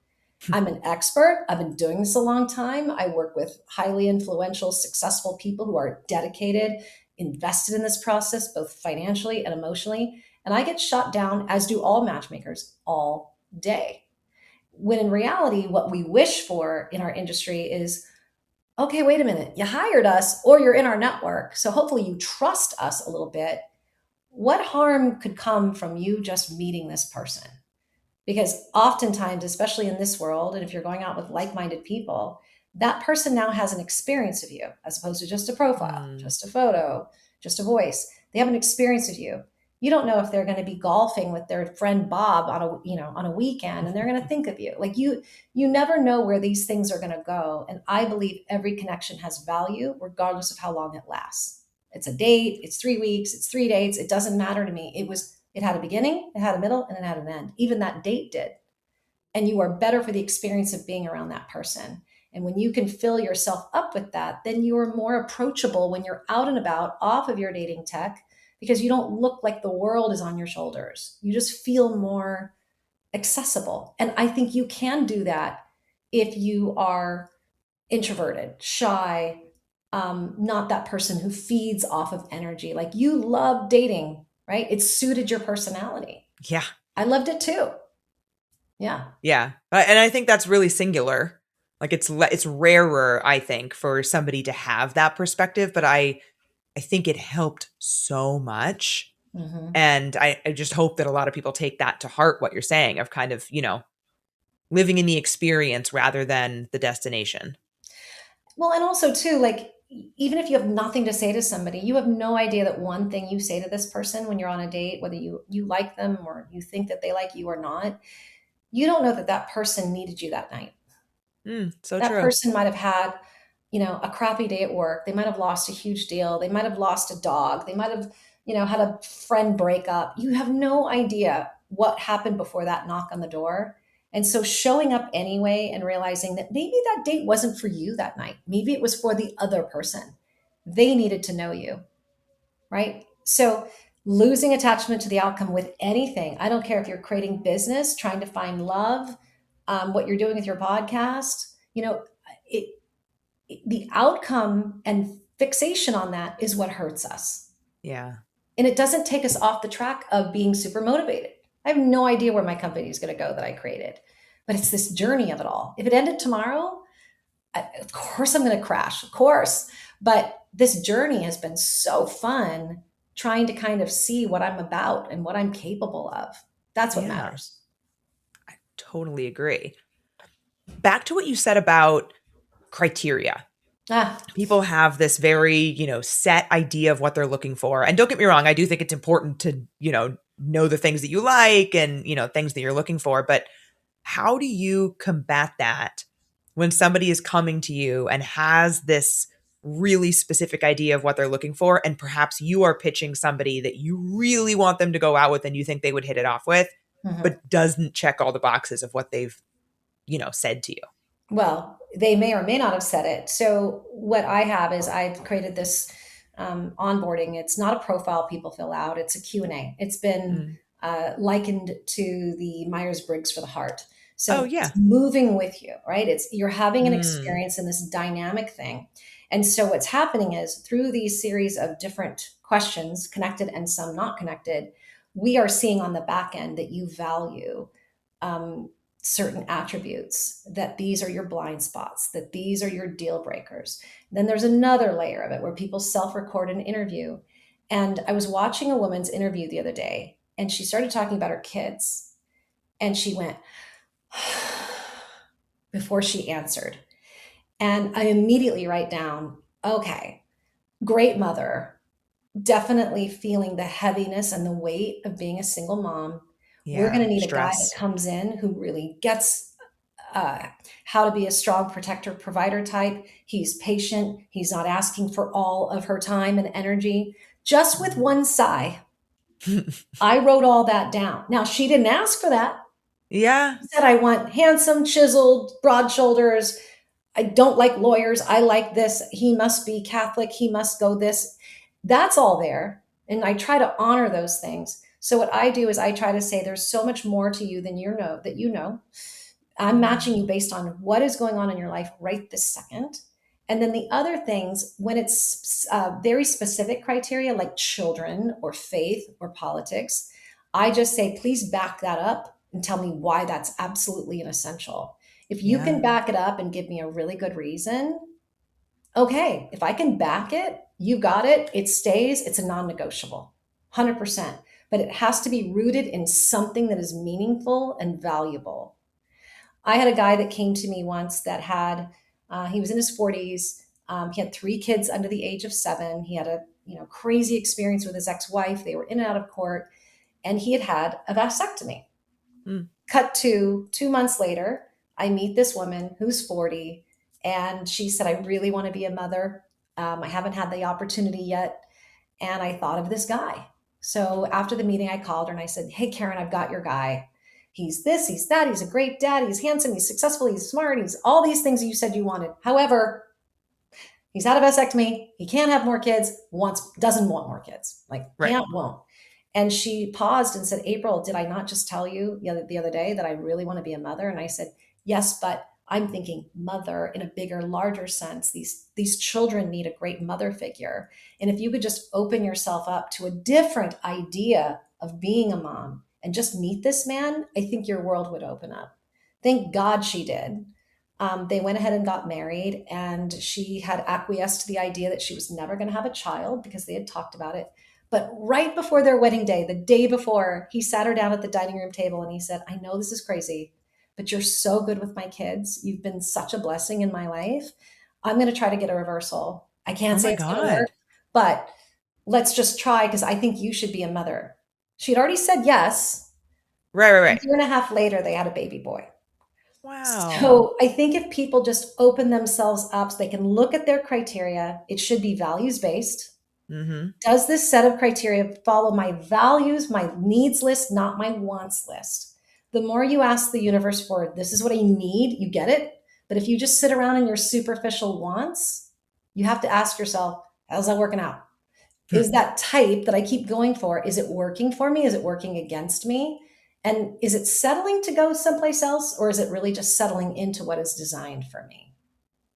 I'm an expert. I've been doing this a long time. I work with highly influential, successful people who are dedicated, invested in this process, both financially and emotionally. And I get shot down, as do all matchmakers, all day. When in reality, what we wish for in our industry is, okay, wait a minute, you hired us or you're in our network. So hopefully you trust us a little bit. What harm could come from you just meeting this person? Because oftentimes, especially in this world, and if you're going out with like minded people, that person now has an experience of you as opposed to just a profile, Mm. just a photo, just a voice. They have an experience of you. You don't know if they're going to be golfing with their friend Bob on a on a weekend and they're going to think of you. Like you never know where these things are going to go. And I believe every connection has value regardless of how long it lasts. It's a date, it's 3 weeks, it's 3 dates. It doesn't matter to me. It had a beginning, it had a middle, and it had an end. Even that date did. And you are better for the experience of being around that person. And when you can fill yourself up with that, then you are more approachable when you're out and about off of your dating tech because you don't look like the world is on your shoulders. You just feel more accessible. And I think you can do that if you are introverted, shy, not that person who feeds off of energy. Like you love dating, right? It suited your personality. Yeah. I loved it too. Yeah. Yeah. And I think that's really singular. Like it's rarer, I think, for somebody to have that perspective, but I think it helped so much. Hmm. And I just hope that a lot of people take that to heart, what you're saying, of kind of, living in the experience rather than the destination. Well, and also too, like even if you have nothing to say to somebody, you have no idea that one thing you say to this person when you're on a date, whether you like them or you think that they like you or not, you don't know that that person needed you that night. So That true. person might have had, a crappy day at work. They might have lost a huge deal. They might have lost a dog. They might have, had a friend break up. You have no idea what happened before that knock on the door. And so showing up anyway and realizing that maybe that date wasn't for you that night. Maybe it was for the other person. They needed to know you, right? So losing attachment to the outcome with anything, I don't care if you're creating business, trying to find love, what you're doing with your podcast, it, the outcome and fixation on that is what hurts us. Yeah. And it doesn't take us off the track of being super motivated. I have no idea where my company is going to go that I created, but it's this journey of it all. If it ended tomorrow, of course I'm going to crash, of course. But this journey has been so fun trying to kind of see what I'm about and what I'm capable of. That's what Yeah. matters. Totally agree. Back to what you said about criteria. Ah, People have this very, set idea of what they're looking for. And don't get me wrong, I do think it's important to, know the things that you like and, things that you're looking for. But how do you combat that when somebody is coming to you and has this really specific idea of what they're looking for? And perhaps you are pitching somebody that you really want them to go out with and you think they would hit it off with, mhm. but doesn't check all the boxes of what they've, said to you. Well, they may or may not have said it. So what I have is I've created this onboarding. It's not a profile people fill out. It's a Q&A. It's been Mm. likened to the Myers-Briggs for the heart. Oh, So it's yeah. moving with you, right? You're having an Mm. experience in this dynamic thing. And so what's happening is through these series of different questions, connected and some not connected, we are seeing on the back end that you value um, certain attributes, that these are your blind spots, that these are your deal breakers. Then there's another layer of it where people self record an interview. And I was watching a woman's interview the other day, and she started talking about her kids. And she went, before she answered. And I immediately write down, okay, great mother, definitely feeling the heaviness and the weight of being a single mom. We're going Yeah. to need a guy that Stress. comes in who really gets uh, how to be a strong protector provider type. He's patient. He's not asking for all of her time and energy. Just with Mm. one sigh, I wrote all that down. Now, she didn't ask for that. Yeah. She said, I want handsome, chiseled, broad shoulders. I don't like lawyers. I like this. He must be Catholic. He must go this. That's all there. And I try to honor those things. So what I do is I try to say there's so much more to you than you know that you know. I'm matching Mm. you based on what is going on in your life right this second. And then the other things, when it's very specific criteria like children or faith or politics, I just say, please back that up and tell me why that's absolutely an essential. If you can Yeah. back it up and give me a really good reason, okay. If I can back it, you got it. It stays. It's a non negotiable, 100%. but it has to be rooted in something that is meaningful and valuable. I had a guy that came to me once that had, he was in his 40s. He had 3 kids under the age of 7. He had a crazy experience with his ex-wife. They were in and out of court, and he had had a vasectomy. Mm. Cut to 2 months later, I meet this woman who's 40, and she said, I really want to be a mother. I haven't had the opportunity yet. And I thought of this guy. So after the meeting, I called her and I said, hey, Karen, I've got your guy. He's this, he's that, he's a great dad, he's handsome, he's successful, he's smart, he's all these things you said you wanted. However, he's had a vasectomy, he can't have more kids, doesn't want more kids, like Right. can't, won't. And she paused and said, April, did I not just tell you the other day that I really want to be a mother? And I said, yes, but I'm thinking mother in a bigger, larger sense. These children need a great mother figure. And if you could just open yourself up to a different idea of being a mom and just meet this man, I think your world would open up. Thank God she did. They went ahead and got married, and she had acquiesced to the idea that she was never going to have a child because they had talked about it. But right before their wedding day, the day before, he sat her down at the dining room table and he said, I know this is crazy, but you're so good with my kids. You've been such a blessing in my life. I'm going to try to get a reversal. I Oh can't say my it's going to work, God. but let's just try because I think you should be a mother. She'd already said yes. Right, right, A right. year and a half later, they had a baby boy. Wow. So I think if people just open themselves up so they can look at their criteria, it should be values based. Mm-hmm. Does this set of criteria follow my values, my needs list, not my wants list? The more you ask the universe for, this is what I need, you get it. But if you just sit around in your superficial wants, you have to ask yourself, how's that working out? Is that type that I keep going for, is it working for me? Is it working against me? And is it settling to go someplace else, or is it really just settling into what is designed for me?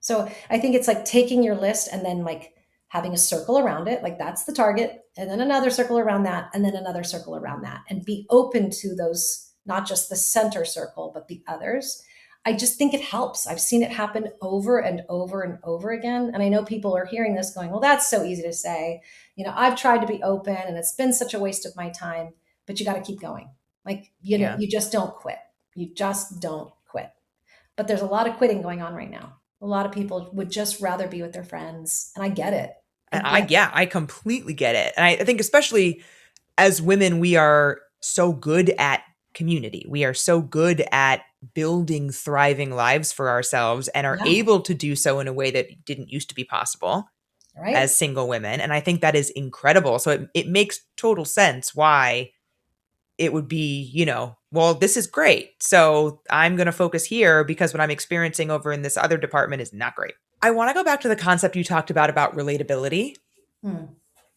So I think it's like taking your list and then like having a circle around it, like that's the target, and then another circle around that, and then another circle around that, and be open to those, not just the center circle, but the others. I just think it helps. I've seen it happen over and over and over again. And I know people are hearing this going, well, that's so easy to say. I've tried to be open and it's been such a waste of my time, but you got to keep going. Like, Yeah. you just don't quit. You just don't quit. But there's a lot of quitting going on right now. A lot of people would just rather be with their friends. And I get it. I And get yeah, I completely get it. And I think especially as women, we are so good at community. We are so good at building thriving lives for ourselves and it. are Yeah. able to do so in a way that didn't used to be possible Right. as single women. And I think that is incredible. So it makes total sense why it would be, well, this is great. So I'm going to focus here because what I'm experiencing over in this other department is not great. I want to go back to the concept you talked about relatability. Hmm.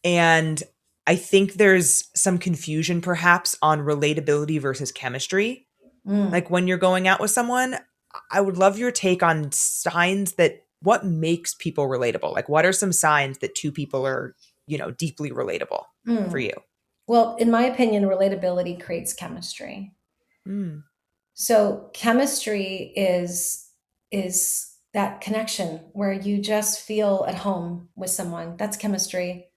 And I think there's some confusion perhaps on relatability versus chemistry. Hmm. Like when you're going out with someone, I would love your take on signs that what makes people relatable? Like what are some signs that two people are, deeply relatable for Hmm. you? Well, in my opinion, relatability creates chemistry. Mm, So chemistry is that connection where you just feel at home with someone. That's chemistry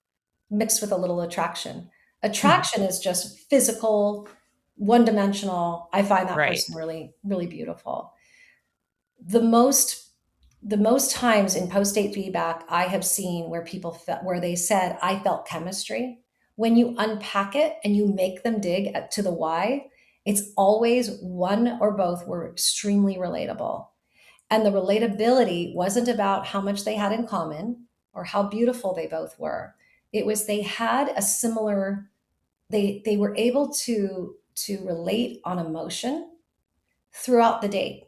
mixed with a little attraction. Attraction is just physical, one dimensional. I find that right. person really, really beautiful. The most the most times in post-date feedback I have seen where where they said I felt chemistry, when you unpack it and you make them dig to the why, it's always one or both were extremely relatable. And the relatability wasn't about how much they had in common or how beautiful they both were. It was they had a similar, they were able to relate on emotion throughout the date,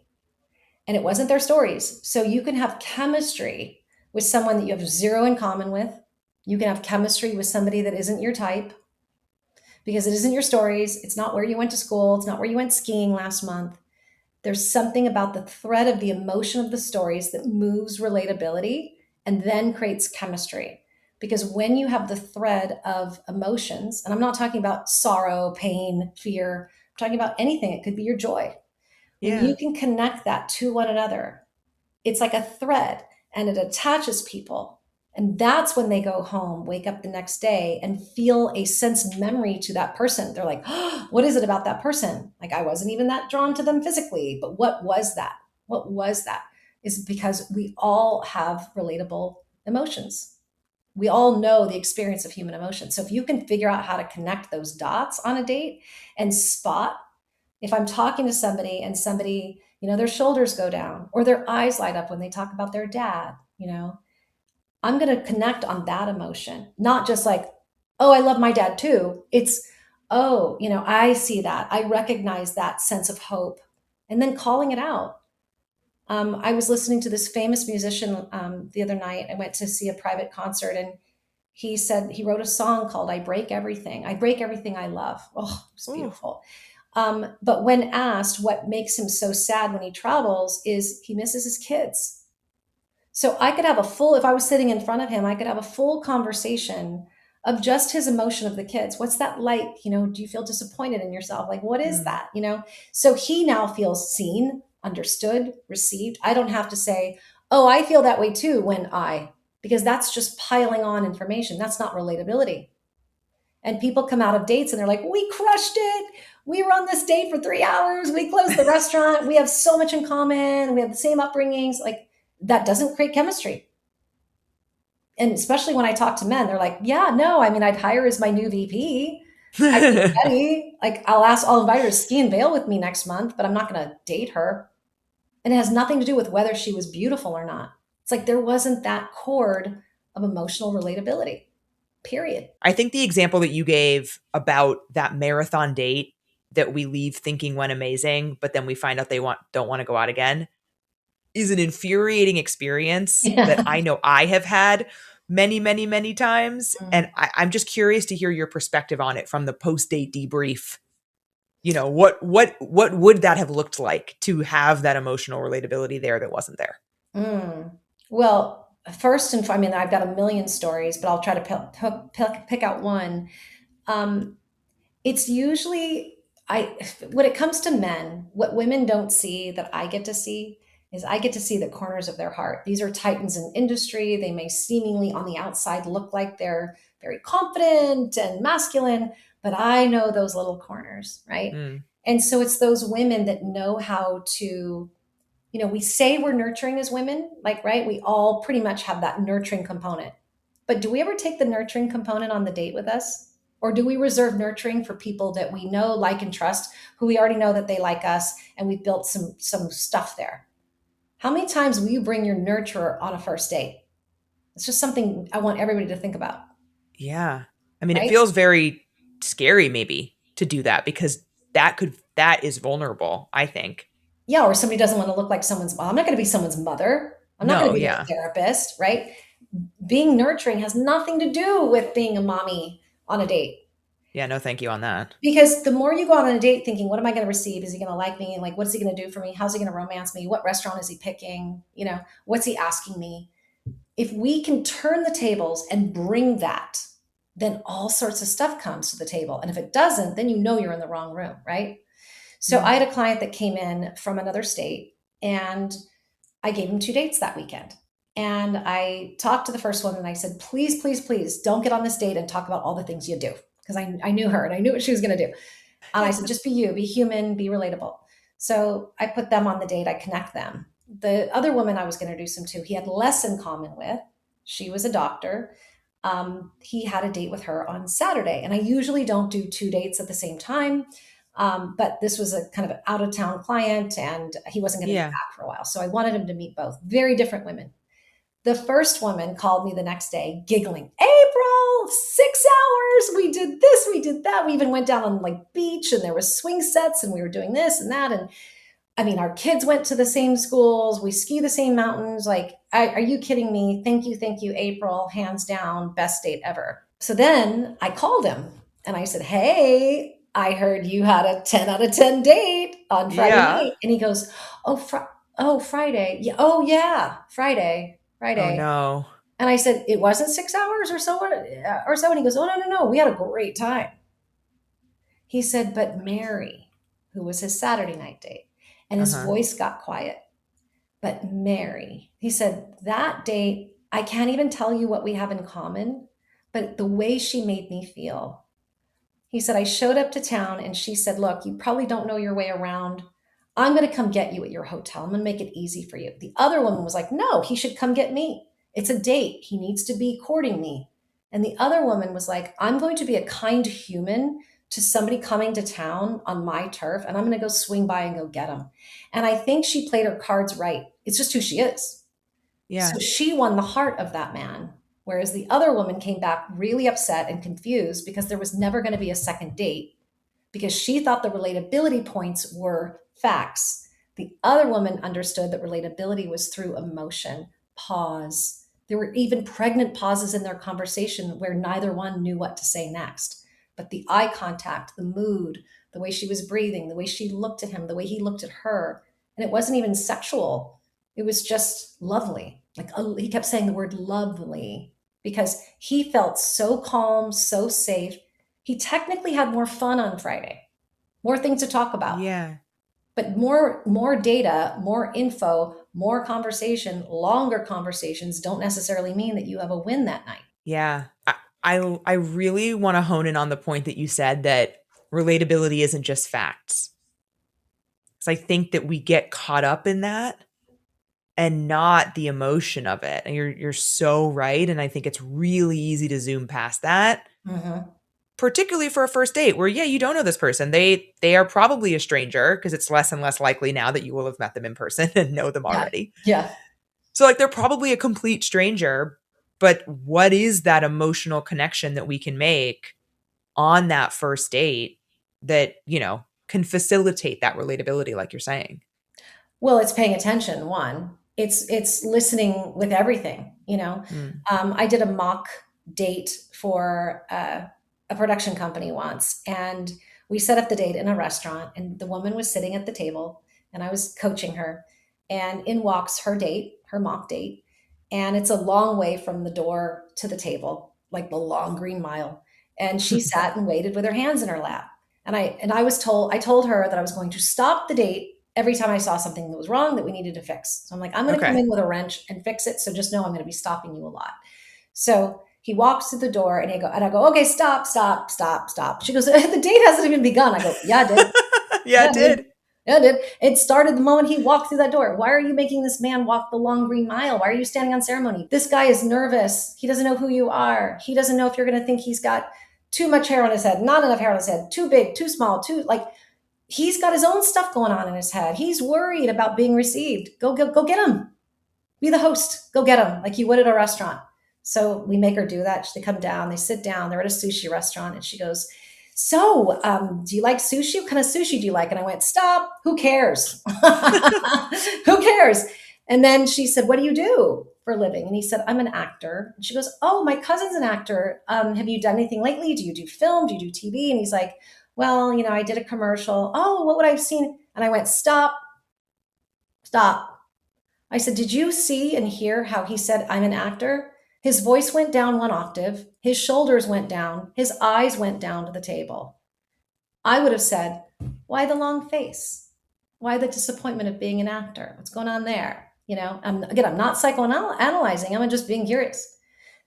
and it wasn't their stories. So you can have chemistry with someone that you have zero in common with. You can have chemistry with somebody that isn't your type because it isn't your stories. It's not where you went to school. It's not where you went skiing last month. There's something about the thread of the emotion of the stories that moves relatability and then creates chemistry. Because when you have the thread of emotions, and I'm not talking about sorrow, pain, fear, I'm talking about anything, it could be your joy. When Yeah. you can connect that to one another, it's like a thread and it attaches people. And that's when they go home, wake up the next day, and feel a sense memory to that person. They're like, oh, what is it about that person? Like, I wasn't even that drawn to them physically, but what was that? What was that? Is because we all have relatable emotions. We all know the experience of human emotion. So if you can figure out how to connect those dots on a date and spot, if I'm talking to somebody and somebody, their shoulders go down or their eyes light up when they talk about their dad, I'm going to connect on that emotion, not just like, oh, I love my dad too. It's, oh, I see that. I recognize that sense of hope and then calling it out. I was listening to this famous musician the other night. I went to see a private concert and he said he wrote a song called I Break Everything. I break everything I love. Oh, it's Ooh. beautiful. But when asked what makes him so sad when he travels, is he misses his kids. So I could have a full, if I was sitting in front of him, I could have a full conversation of just his emotion of the kids. What's that like? Do you feel disappointed in yourself? Like, what is Mm. that? So he now feels seen, understood, received. I don't have to say, oh, I feel that way too because that's just piling on information. That's not relatability. And people come out of dates and they're like, we crushed it. We were on this date for 3 hours. We closed the restaurant. We have so much in common. We have the same upbringings. Like, that doesn't create chemistry. And especially when I talk to men, they're like, yeah, no, I mean, I'd hire as my new VP. I'd be ready. Like, I'll invite her to ski and Vail with me next month, but I'm not going to date her. And it has nothing to do with whether she was beautiful or not. It's like there wasn't that chord of emotional relatability, period. I think the example that you gave about that marathon date that we leave thinking went amazing, but then we find out they don't want to go out again is an infuriating experience that Yeah. I know I have had many, many, many times. And I'm just curious to hear your perspective on it from the post-date debrief. What would that have looked like to have that emotional relatability there that wasn't there? Mm. Well, I mean, I've got a million stories, but I'll try to pick out one. Um, it's usually when it comes to men, what women don't see that I get to see is I get to see the corners of their heart. These are titans in industry. They may seemingly on the outside look like they're very confident and masculine, but I know those little corners, right? Mm. And so it's those women that know how to, we say we're nurturing as women, like, right? We all pretty much have that nurturing component. But do we ever take the nurturing component on the date with us? Or do we reserve nurturing for people that we know, like, and trust, who we already know that they like us, and we've built some stuff there? How many times will you bring your nurturer on a first date? It's just something I want everybody to think about, Yeah. I mean, it right? feels very scary maybe to do that because that is vulnerable, I think. Yeah, or somebody doesn't want to look like someone's mom. I'm not going to be someone's mother. I'm not going No, to be yeah. their therapist, right? Being nurturing has nothing to do with being a mommy on a date. Yeah, no thank you on that. Because the more you go out on a date thinking, what am I going to receive? Is he going to like me? Like, what's he going to do for me? How's he going to romance me? What restaurant is he picking? What's he asking me? If we can turn the tables and bring that, then all sorts of stuff comes to the table. And if it doesn't, then you're in the wrong room, right? So Mm. I had a client that came in from another state and I gave him 2 dates that weekend. And I talked to the first one and I said, please, please, please don't get on this date and talk about all the things you do. Because I knew her and I knew what she was going to do. And I said, just be you, be human, be relatable. So I put them on the date, I connect them. The other woman I was going to introduce him to, he had less in common with. She was a doctor. He had a date with her on Saturday. And I usually don't do 2 dates at the same time. But this was a kind of an out of town client and he wasn't going to be Yeah. back for a while. So I wanted him to meet both very different women. The first woman called me the next day giggling, April, 6 hours. We did this, we did that. We even went down on like beach and there was swing sets and we were doing this and that. And I mean, our kids went to the same schools. We ski the same mountains. Like, are you kidding me? Thank you, April. Hands down, best date ever. So then I called him and I said, hey, I heard you had a 10 out of 10 date on Friday Yeah. night. And he goes, oh, Friday. Yeah. Oh, yeah. Oh Friday. no. And I said, it wasn't 6 hours or so, or so. And he goes, oh, no, no, no. We had a great time. He said, but Mary, who was his Saturday night date, and his Uh-huh. voice got quiet. But Mary, he said, that date, I can't even tell you what we have in common, but the way she made me feel. He said, I showed up to town and she said, look, you probably don't know your way around. I'm going to come get you at your hotel. I'm going to make it easy for you. The other woman was like, no, he should come get me. It's a date. He needs to be courting me. And the other woman was like, I'm going to be a kind human to somebody coming to town on my turf, and I'm going to go swing by and go get him. And I think she played her cards right. It's just who she is. Yeah. So she won the heart of that man. Whereas the other woman came back really upset and confused because there was never going to be a second date because she thought the relatability points were facts. The other woman understood that relatability was through emotion, pause. There were even pregnant pauses in their conversation where neither one knew what to say next. But the eye contact, the mood, the way she was breathing, the way she looked at him, the way he looked at her, and it wasn't even sexual. It was just lovely. Like he kept saying the word lovely because he felt so calm, so safe. He technically had more fun on Friday, more things to talk about, Yeah. but more data, more info, more conversation, longer conversations don't necessarily mean that you have a win that night. Yeah. I really want to hone in on the point that you said that relatability isn't just facts. So I think that we get caught up in that and not the emotion of it. And you're so right. And I think it's really easy to zoom past that, Mm-hmm. particularly for a first date where, yeah, you don't know this person. They are probably a stranger because it's less and less likely now that you will have met them in person and know them Yeah. already. Yeah. So like they're probably a complete stranger, but what is that emotional connection that we can make on that first date that, can facilitate that relatability like you're saying? Well, it's paying attention, one. It's listening with everything, you know. Mm. I did a mock date for a production company once, and we set up the date in a restaurant, and the woman was sitting at the table, and I was coaching her, and in walks her date, her mock date, and it's a long way from the door to the table, like the long green mile, and she sat and waited with her hands in her lap. I told her that I was going to stop the date every time I saw something that was wrong that we needed to fix. So I'm like, I'm going to come Okay. in with a wrench and fix it. So just know I'm going to be stopping you a lot. So he walks through the door and I go, okay, stop, stop, stop, stop. She goes, the date hasn't even begun. I go, yeah, it did. Yeah, Yeah, it it did. did. Yeah, it did. It started the moment he walked through that door. Why are you making this man walk the long green mile? Why are you standing on ceremony? This guy is nervous. He doesn't know who you are. He doesn't know if you're going to think he's got too much hair on his head, not enough hair on his head, too big, too small, too like he's got his own stuff going on in his head. He's worried about being received. Go get him. Be the host. Go get him like you would at a restaurant. So we make her do that. They come down, they sit down. They're at a sushi restaurant, and she goes, "So, do you like sushi? What kind of sushi do you like?" And I went, "Stop. Who cares? Who cares?" And then she said, "What do you do for a living?" And he said, "I'm an actor." And she goes, "Oh, my cousin's an actor. Have you done anything lately? Do you do film? Do you do TV?" And he's like, "Well, I did a commercial." "Oh, what would I have seen?" And I went, "Stop, stop." I said, "Did you see and hear how he said, 'I'm an actor'?" His voice went down one octave, his shoulders went down, his eyes went down to the table. I would have said, "Why the long face? Why the disappointment of being an actor? What's going on there?" I'm not psychoanalyzing, I'm just being curious.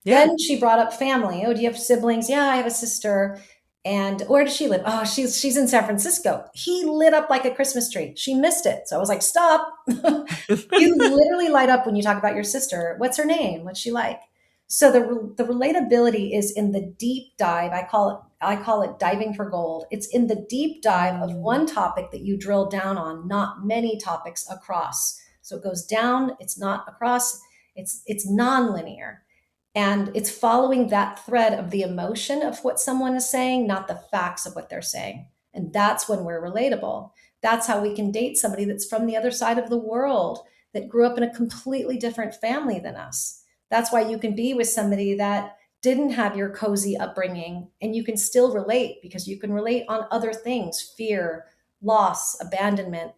Yeah. Then she brought up family. "Oh, do you have siblings?" "Yeah, I have a sister." "And where does she live?" "Oh, she's in San Francisco." He lit up like a Christmas tree. She missed it. So I was like, "Stop." You literally light up when you talk about your sister. What's her name? What's she like? So the relatability is in the deep dive. I call it diving for gold. It's in the deep dive of Mm. one topic that you drill down on, not many topics across. So it goes down, it's not across, it's non-linear. And it's following that thread of the emotion of what someone is saying, not the facts of what they're saying. And that's when we're relatable. That's how we can date somebody that's from the other side of the world, that grew up in a completely different family than us. That's why you can be with somebody that didn't have your cozy upbringing and you can still relate because you can relate on other things: fear, loss, abandonment,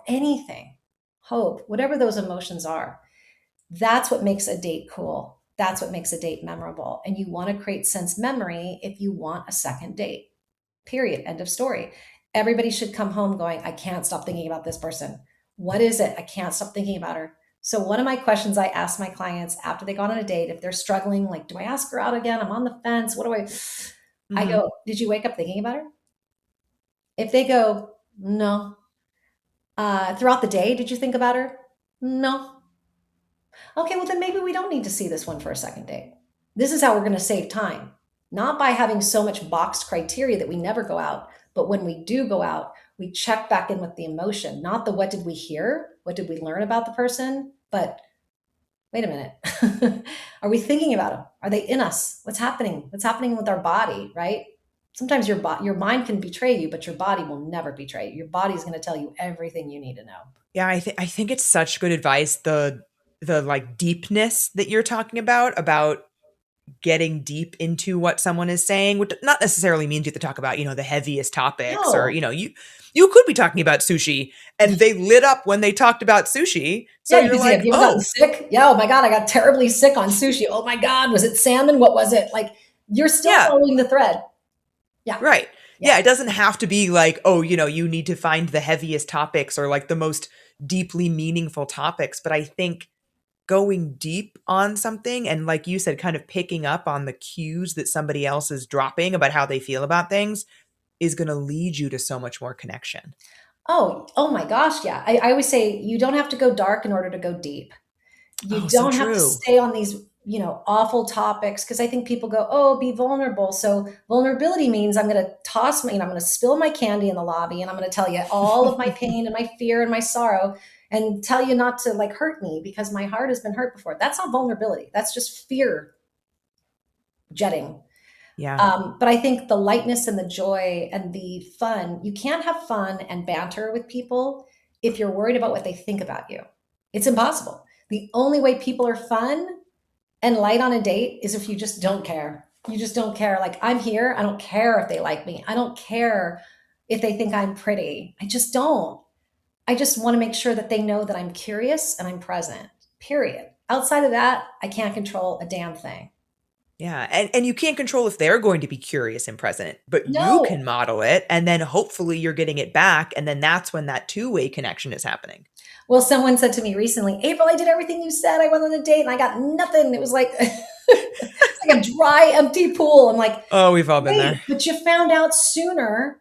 anything, hope, whatever those emotions are. That's what makes a date cool. That's what makes a date memorable. And you want to create sense memory if you want a second date. Period. End of story. Everybody should come home going, "I can't stop thinking about this person. What is it? I can't stop thinking about her. So one of my questions I ask my clients after they gone on a date, if they're struggling, like, do I ask her out again? I'm on the fence. What do I Mhm. go, did you wake up thinking about her? If they go, no. Throughout the day, did you think about her? No. Okay, well, then maybe we don't need to see this one for a second date. This is how we're going to save time, not by having so much boxed criteria that we never go out, but when we do go out, we check back in with the emotion, not the what did we hear? What did we learn about the person? But wait a minute. Are we thinking about them? Are they in us? What's happening? What's happening with our body, right? Sometimes your mind can betray you, but your body will never betray you. Your body is going to tell you everything you need to know. Yeah, I think it's such good advice, the, like, deepness that you're talking about getting deep into what someone is saying, which not necessarily means you have to talk about, the heaviest topics, or, No. you could be talking about sushi and they lit up when they talked about sushi. So Yeah, you you're can say, have like, you ever gotten "Oh, sick? Yeah, oh my God, I got terribly sick on sushi. Oh my God, was it salmon? What was it? Like, you're still yeah, following the thread. Yeah, right." yeah. Yeah, it doesn't have to be like, "Oh, you need to find the heaviest topics or like the most deeply meaningful topics." But I think going deep on something and, like you said, kind of picking up on the cues that somebody else is dropping about how they feel about things is going to lead you to so much more connection. Oh my gosh, yeah. I always say you don't have to go dark in order to go deep. You Oh, so don't have to true. stay on these, awful topics because I think people go, "Oh, be vulnerable." So vulnerability means I'm going to I'm going to spill my candy in the lobby and I'm going to tell you all of my pain and my fear and my sorrow and tell you not to like hurt me because my heart has been hurt before. That's not vulnerability. That's just fear jetting. Yeah. But I think the lightness and the joy and the fun, you can't have fun and banter with people if you're worried about what they think about you. It's impossible. The only way people are fun and light on a date is if you just don't care. You just don't care. Like, I'm here. I don't care if they like me. I don't care if they think I'm pretty. I just don't. I just want to make sure that they know that I'm curious and I'm present, period. Outside of that, I can't control a damn thing. Yeah. And you can't control if they're going to be curious and present, but you No. can model it and then hopefully you're getting it back and then that's when that two-way connection is happening. Well, someone said to me recently, April, I did everything you said. I went on a date and I got nothing. It was like it's like a dry, empty pool. I'm like, Oh, we've all been wait, there. but you found out sooner.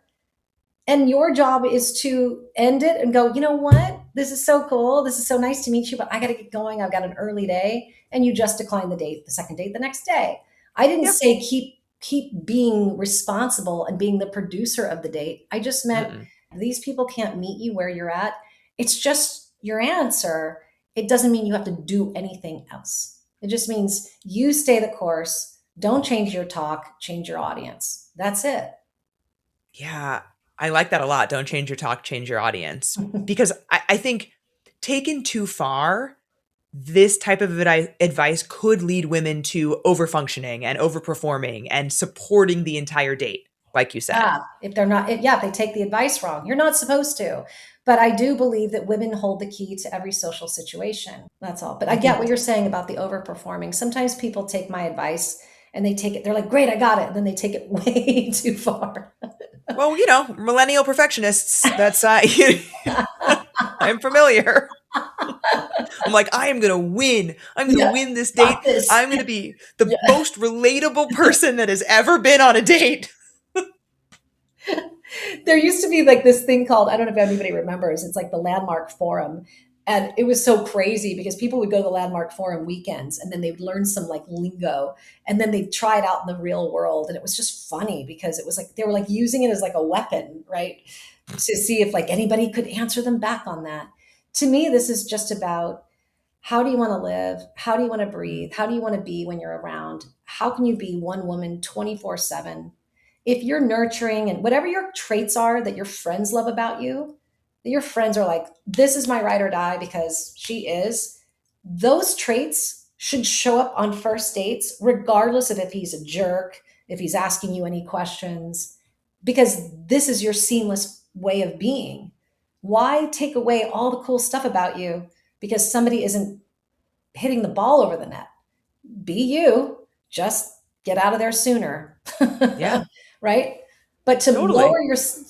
And your job is to end it and go, you know what? This is so cool. This is so nice to meet you, but I got to get going. I've got an early day. And you just decline the date, the second date, the next day. I didn't Yep. say keep being responsible and being the producer of the date. I just meant Mm-mm. these people can't meet you where you're at. It's just your answer. It doesn't mean you have to do anything else. It just means you stay the course. Don't change your talk, change your audience. That's it. Yeah, I like that a lot. Don't change your talk, change your audience. Because I think taken too far, this type of advice could lead women to overfunctioning and overperforming and supporting the entire date, like you said. Yeah, if they're not, if they take the advice wrong, you're not supposed to. But I do believe that women hold the key to every social situation. That's all. But I I get what think, you're saying about the overperforming. Sometimes people take my advice and they take it, they're like, great, I got it. And then they take it way too far. well, millennial perfectionists, that's, I'm familiar. I'm like, I am going to win. I'm going to Yeah, win this date. got this. I'm going to be the Yeah. most relatable person that has ever been on a date. There used to be like this thing called, I don't know if anybody remembers, it's like the Landmark Forum. And it was so crazy because people would go to the Landmark Forum weekends and then they'd learn some like lingo and then they'd try it out in the real world. And it was just funny because it was like they were like using it as like a weapon, right? To see if like anybody could answer them back on that. To me, this is just about how do you want to live? How do you want to breathe? How do you want to be when you're around? How can you be one woman 24/7? If you're nurturing and whatever your traits are that your friends love about you, that your friends are like, this is my ride or die because she is, those traits should show up on first dates, regardless of if he's a jerk, if he's asking you any questions, because this is your seamless way of being. Why take away all the cool stuff about you because somebody isn't hitting the ball over the net? Be you, just get out of there sooner. Yeah, Right? But totally.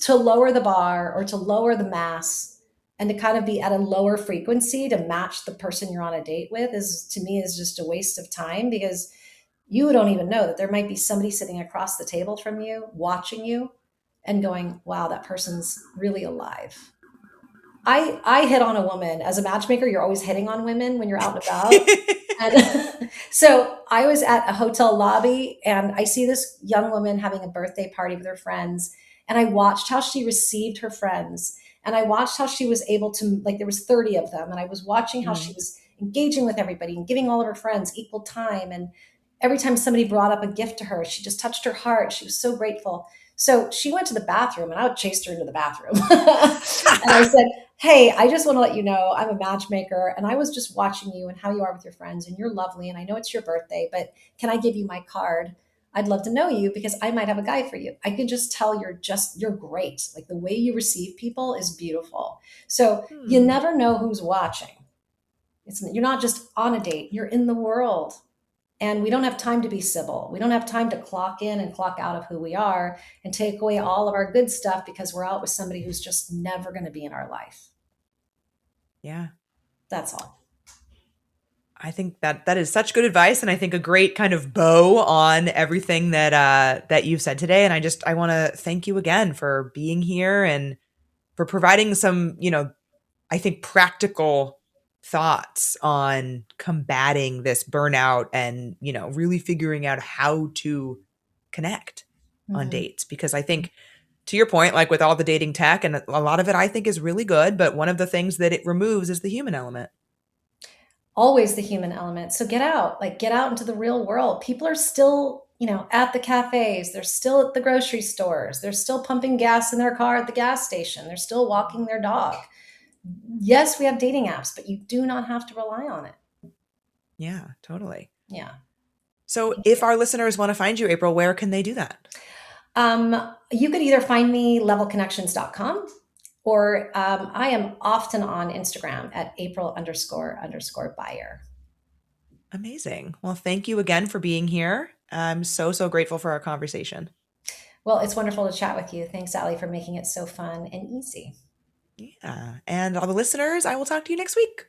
to lower the bar or to lower the mass, And to kind of be at a lower frequency to match the person you're on a date with is, to me, is just a waste of time, because you don't even know that there might be somebody sitting across the table from you watching you and going, wow, that person's really alive. I hit on a woman as a matchmaker. You're always hitting on women when you're out and about. And so I was at a hotel lobby and I see this young woman having a birthday party with her friends. And I watched how she received her friends. And I watched how she was able to, like, there was 30 of them. And I was watching how she Mm. was engaging with everybody and giving all of her friends equal time. And every time somebody brought up a gift to her, she just touched her heart. She was so grateful. So she went to the bathroom and I chased her into the bathroom. And I said, hey, I just want to let you know I'm a matchmaker and I was just watching you and how you are with your friends and you're lovely. And I know it's your birthday, but can I give you my card? I'd love to know you because I might have a guy for you. I can just tell you're great. Like the way you receive people is beautiful. So you Hmm. never know who's watching. You're not just on a date, you're in the world. And we don't have time to be civil. We don't have time to clock in and clock out of who we are and take away all of our good stuff because we're out with somebody who's just never going to be in our life. Yeah. That's all. I think that that is such good advice, and I think a great kind of bow on everything that that you've said today. And I want to thank you again for being here and for providing some, I think practical thoughts on combating this burnout and, really figuring out how to connect on Mhm. dates. Because I think, to your point, like with all the dating tech, and a lot of it I think is really good, but one of the things that it removes is the human element. Always the human element. So get out into the real world. People are still, at the cafes. They're still at the grocery stores. They're still pumping gas in their car at the gas station. They're still walking their dog. Yes, we have dating apps, but you do not have to rely on it. Yeah, totally. Yeah. So if our listeners want to find you, April, where can they do that? You could either find me levelconnections.com, or I am often on Instagram at April __ Beyer. Amazing. Well, thank you again for being here. I'm so, so grateful for our conversation. Well, it's wonderful to chat with you. Thanks, Allie, for making it so fun and easy. Yeah. And all the listeners, I will talk to you next week.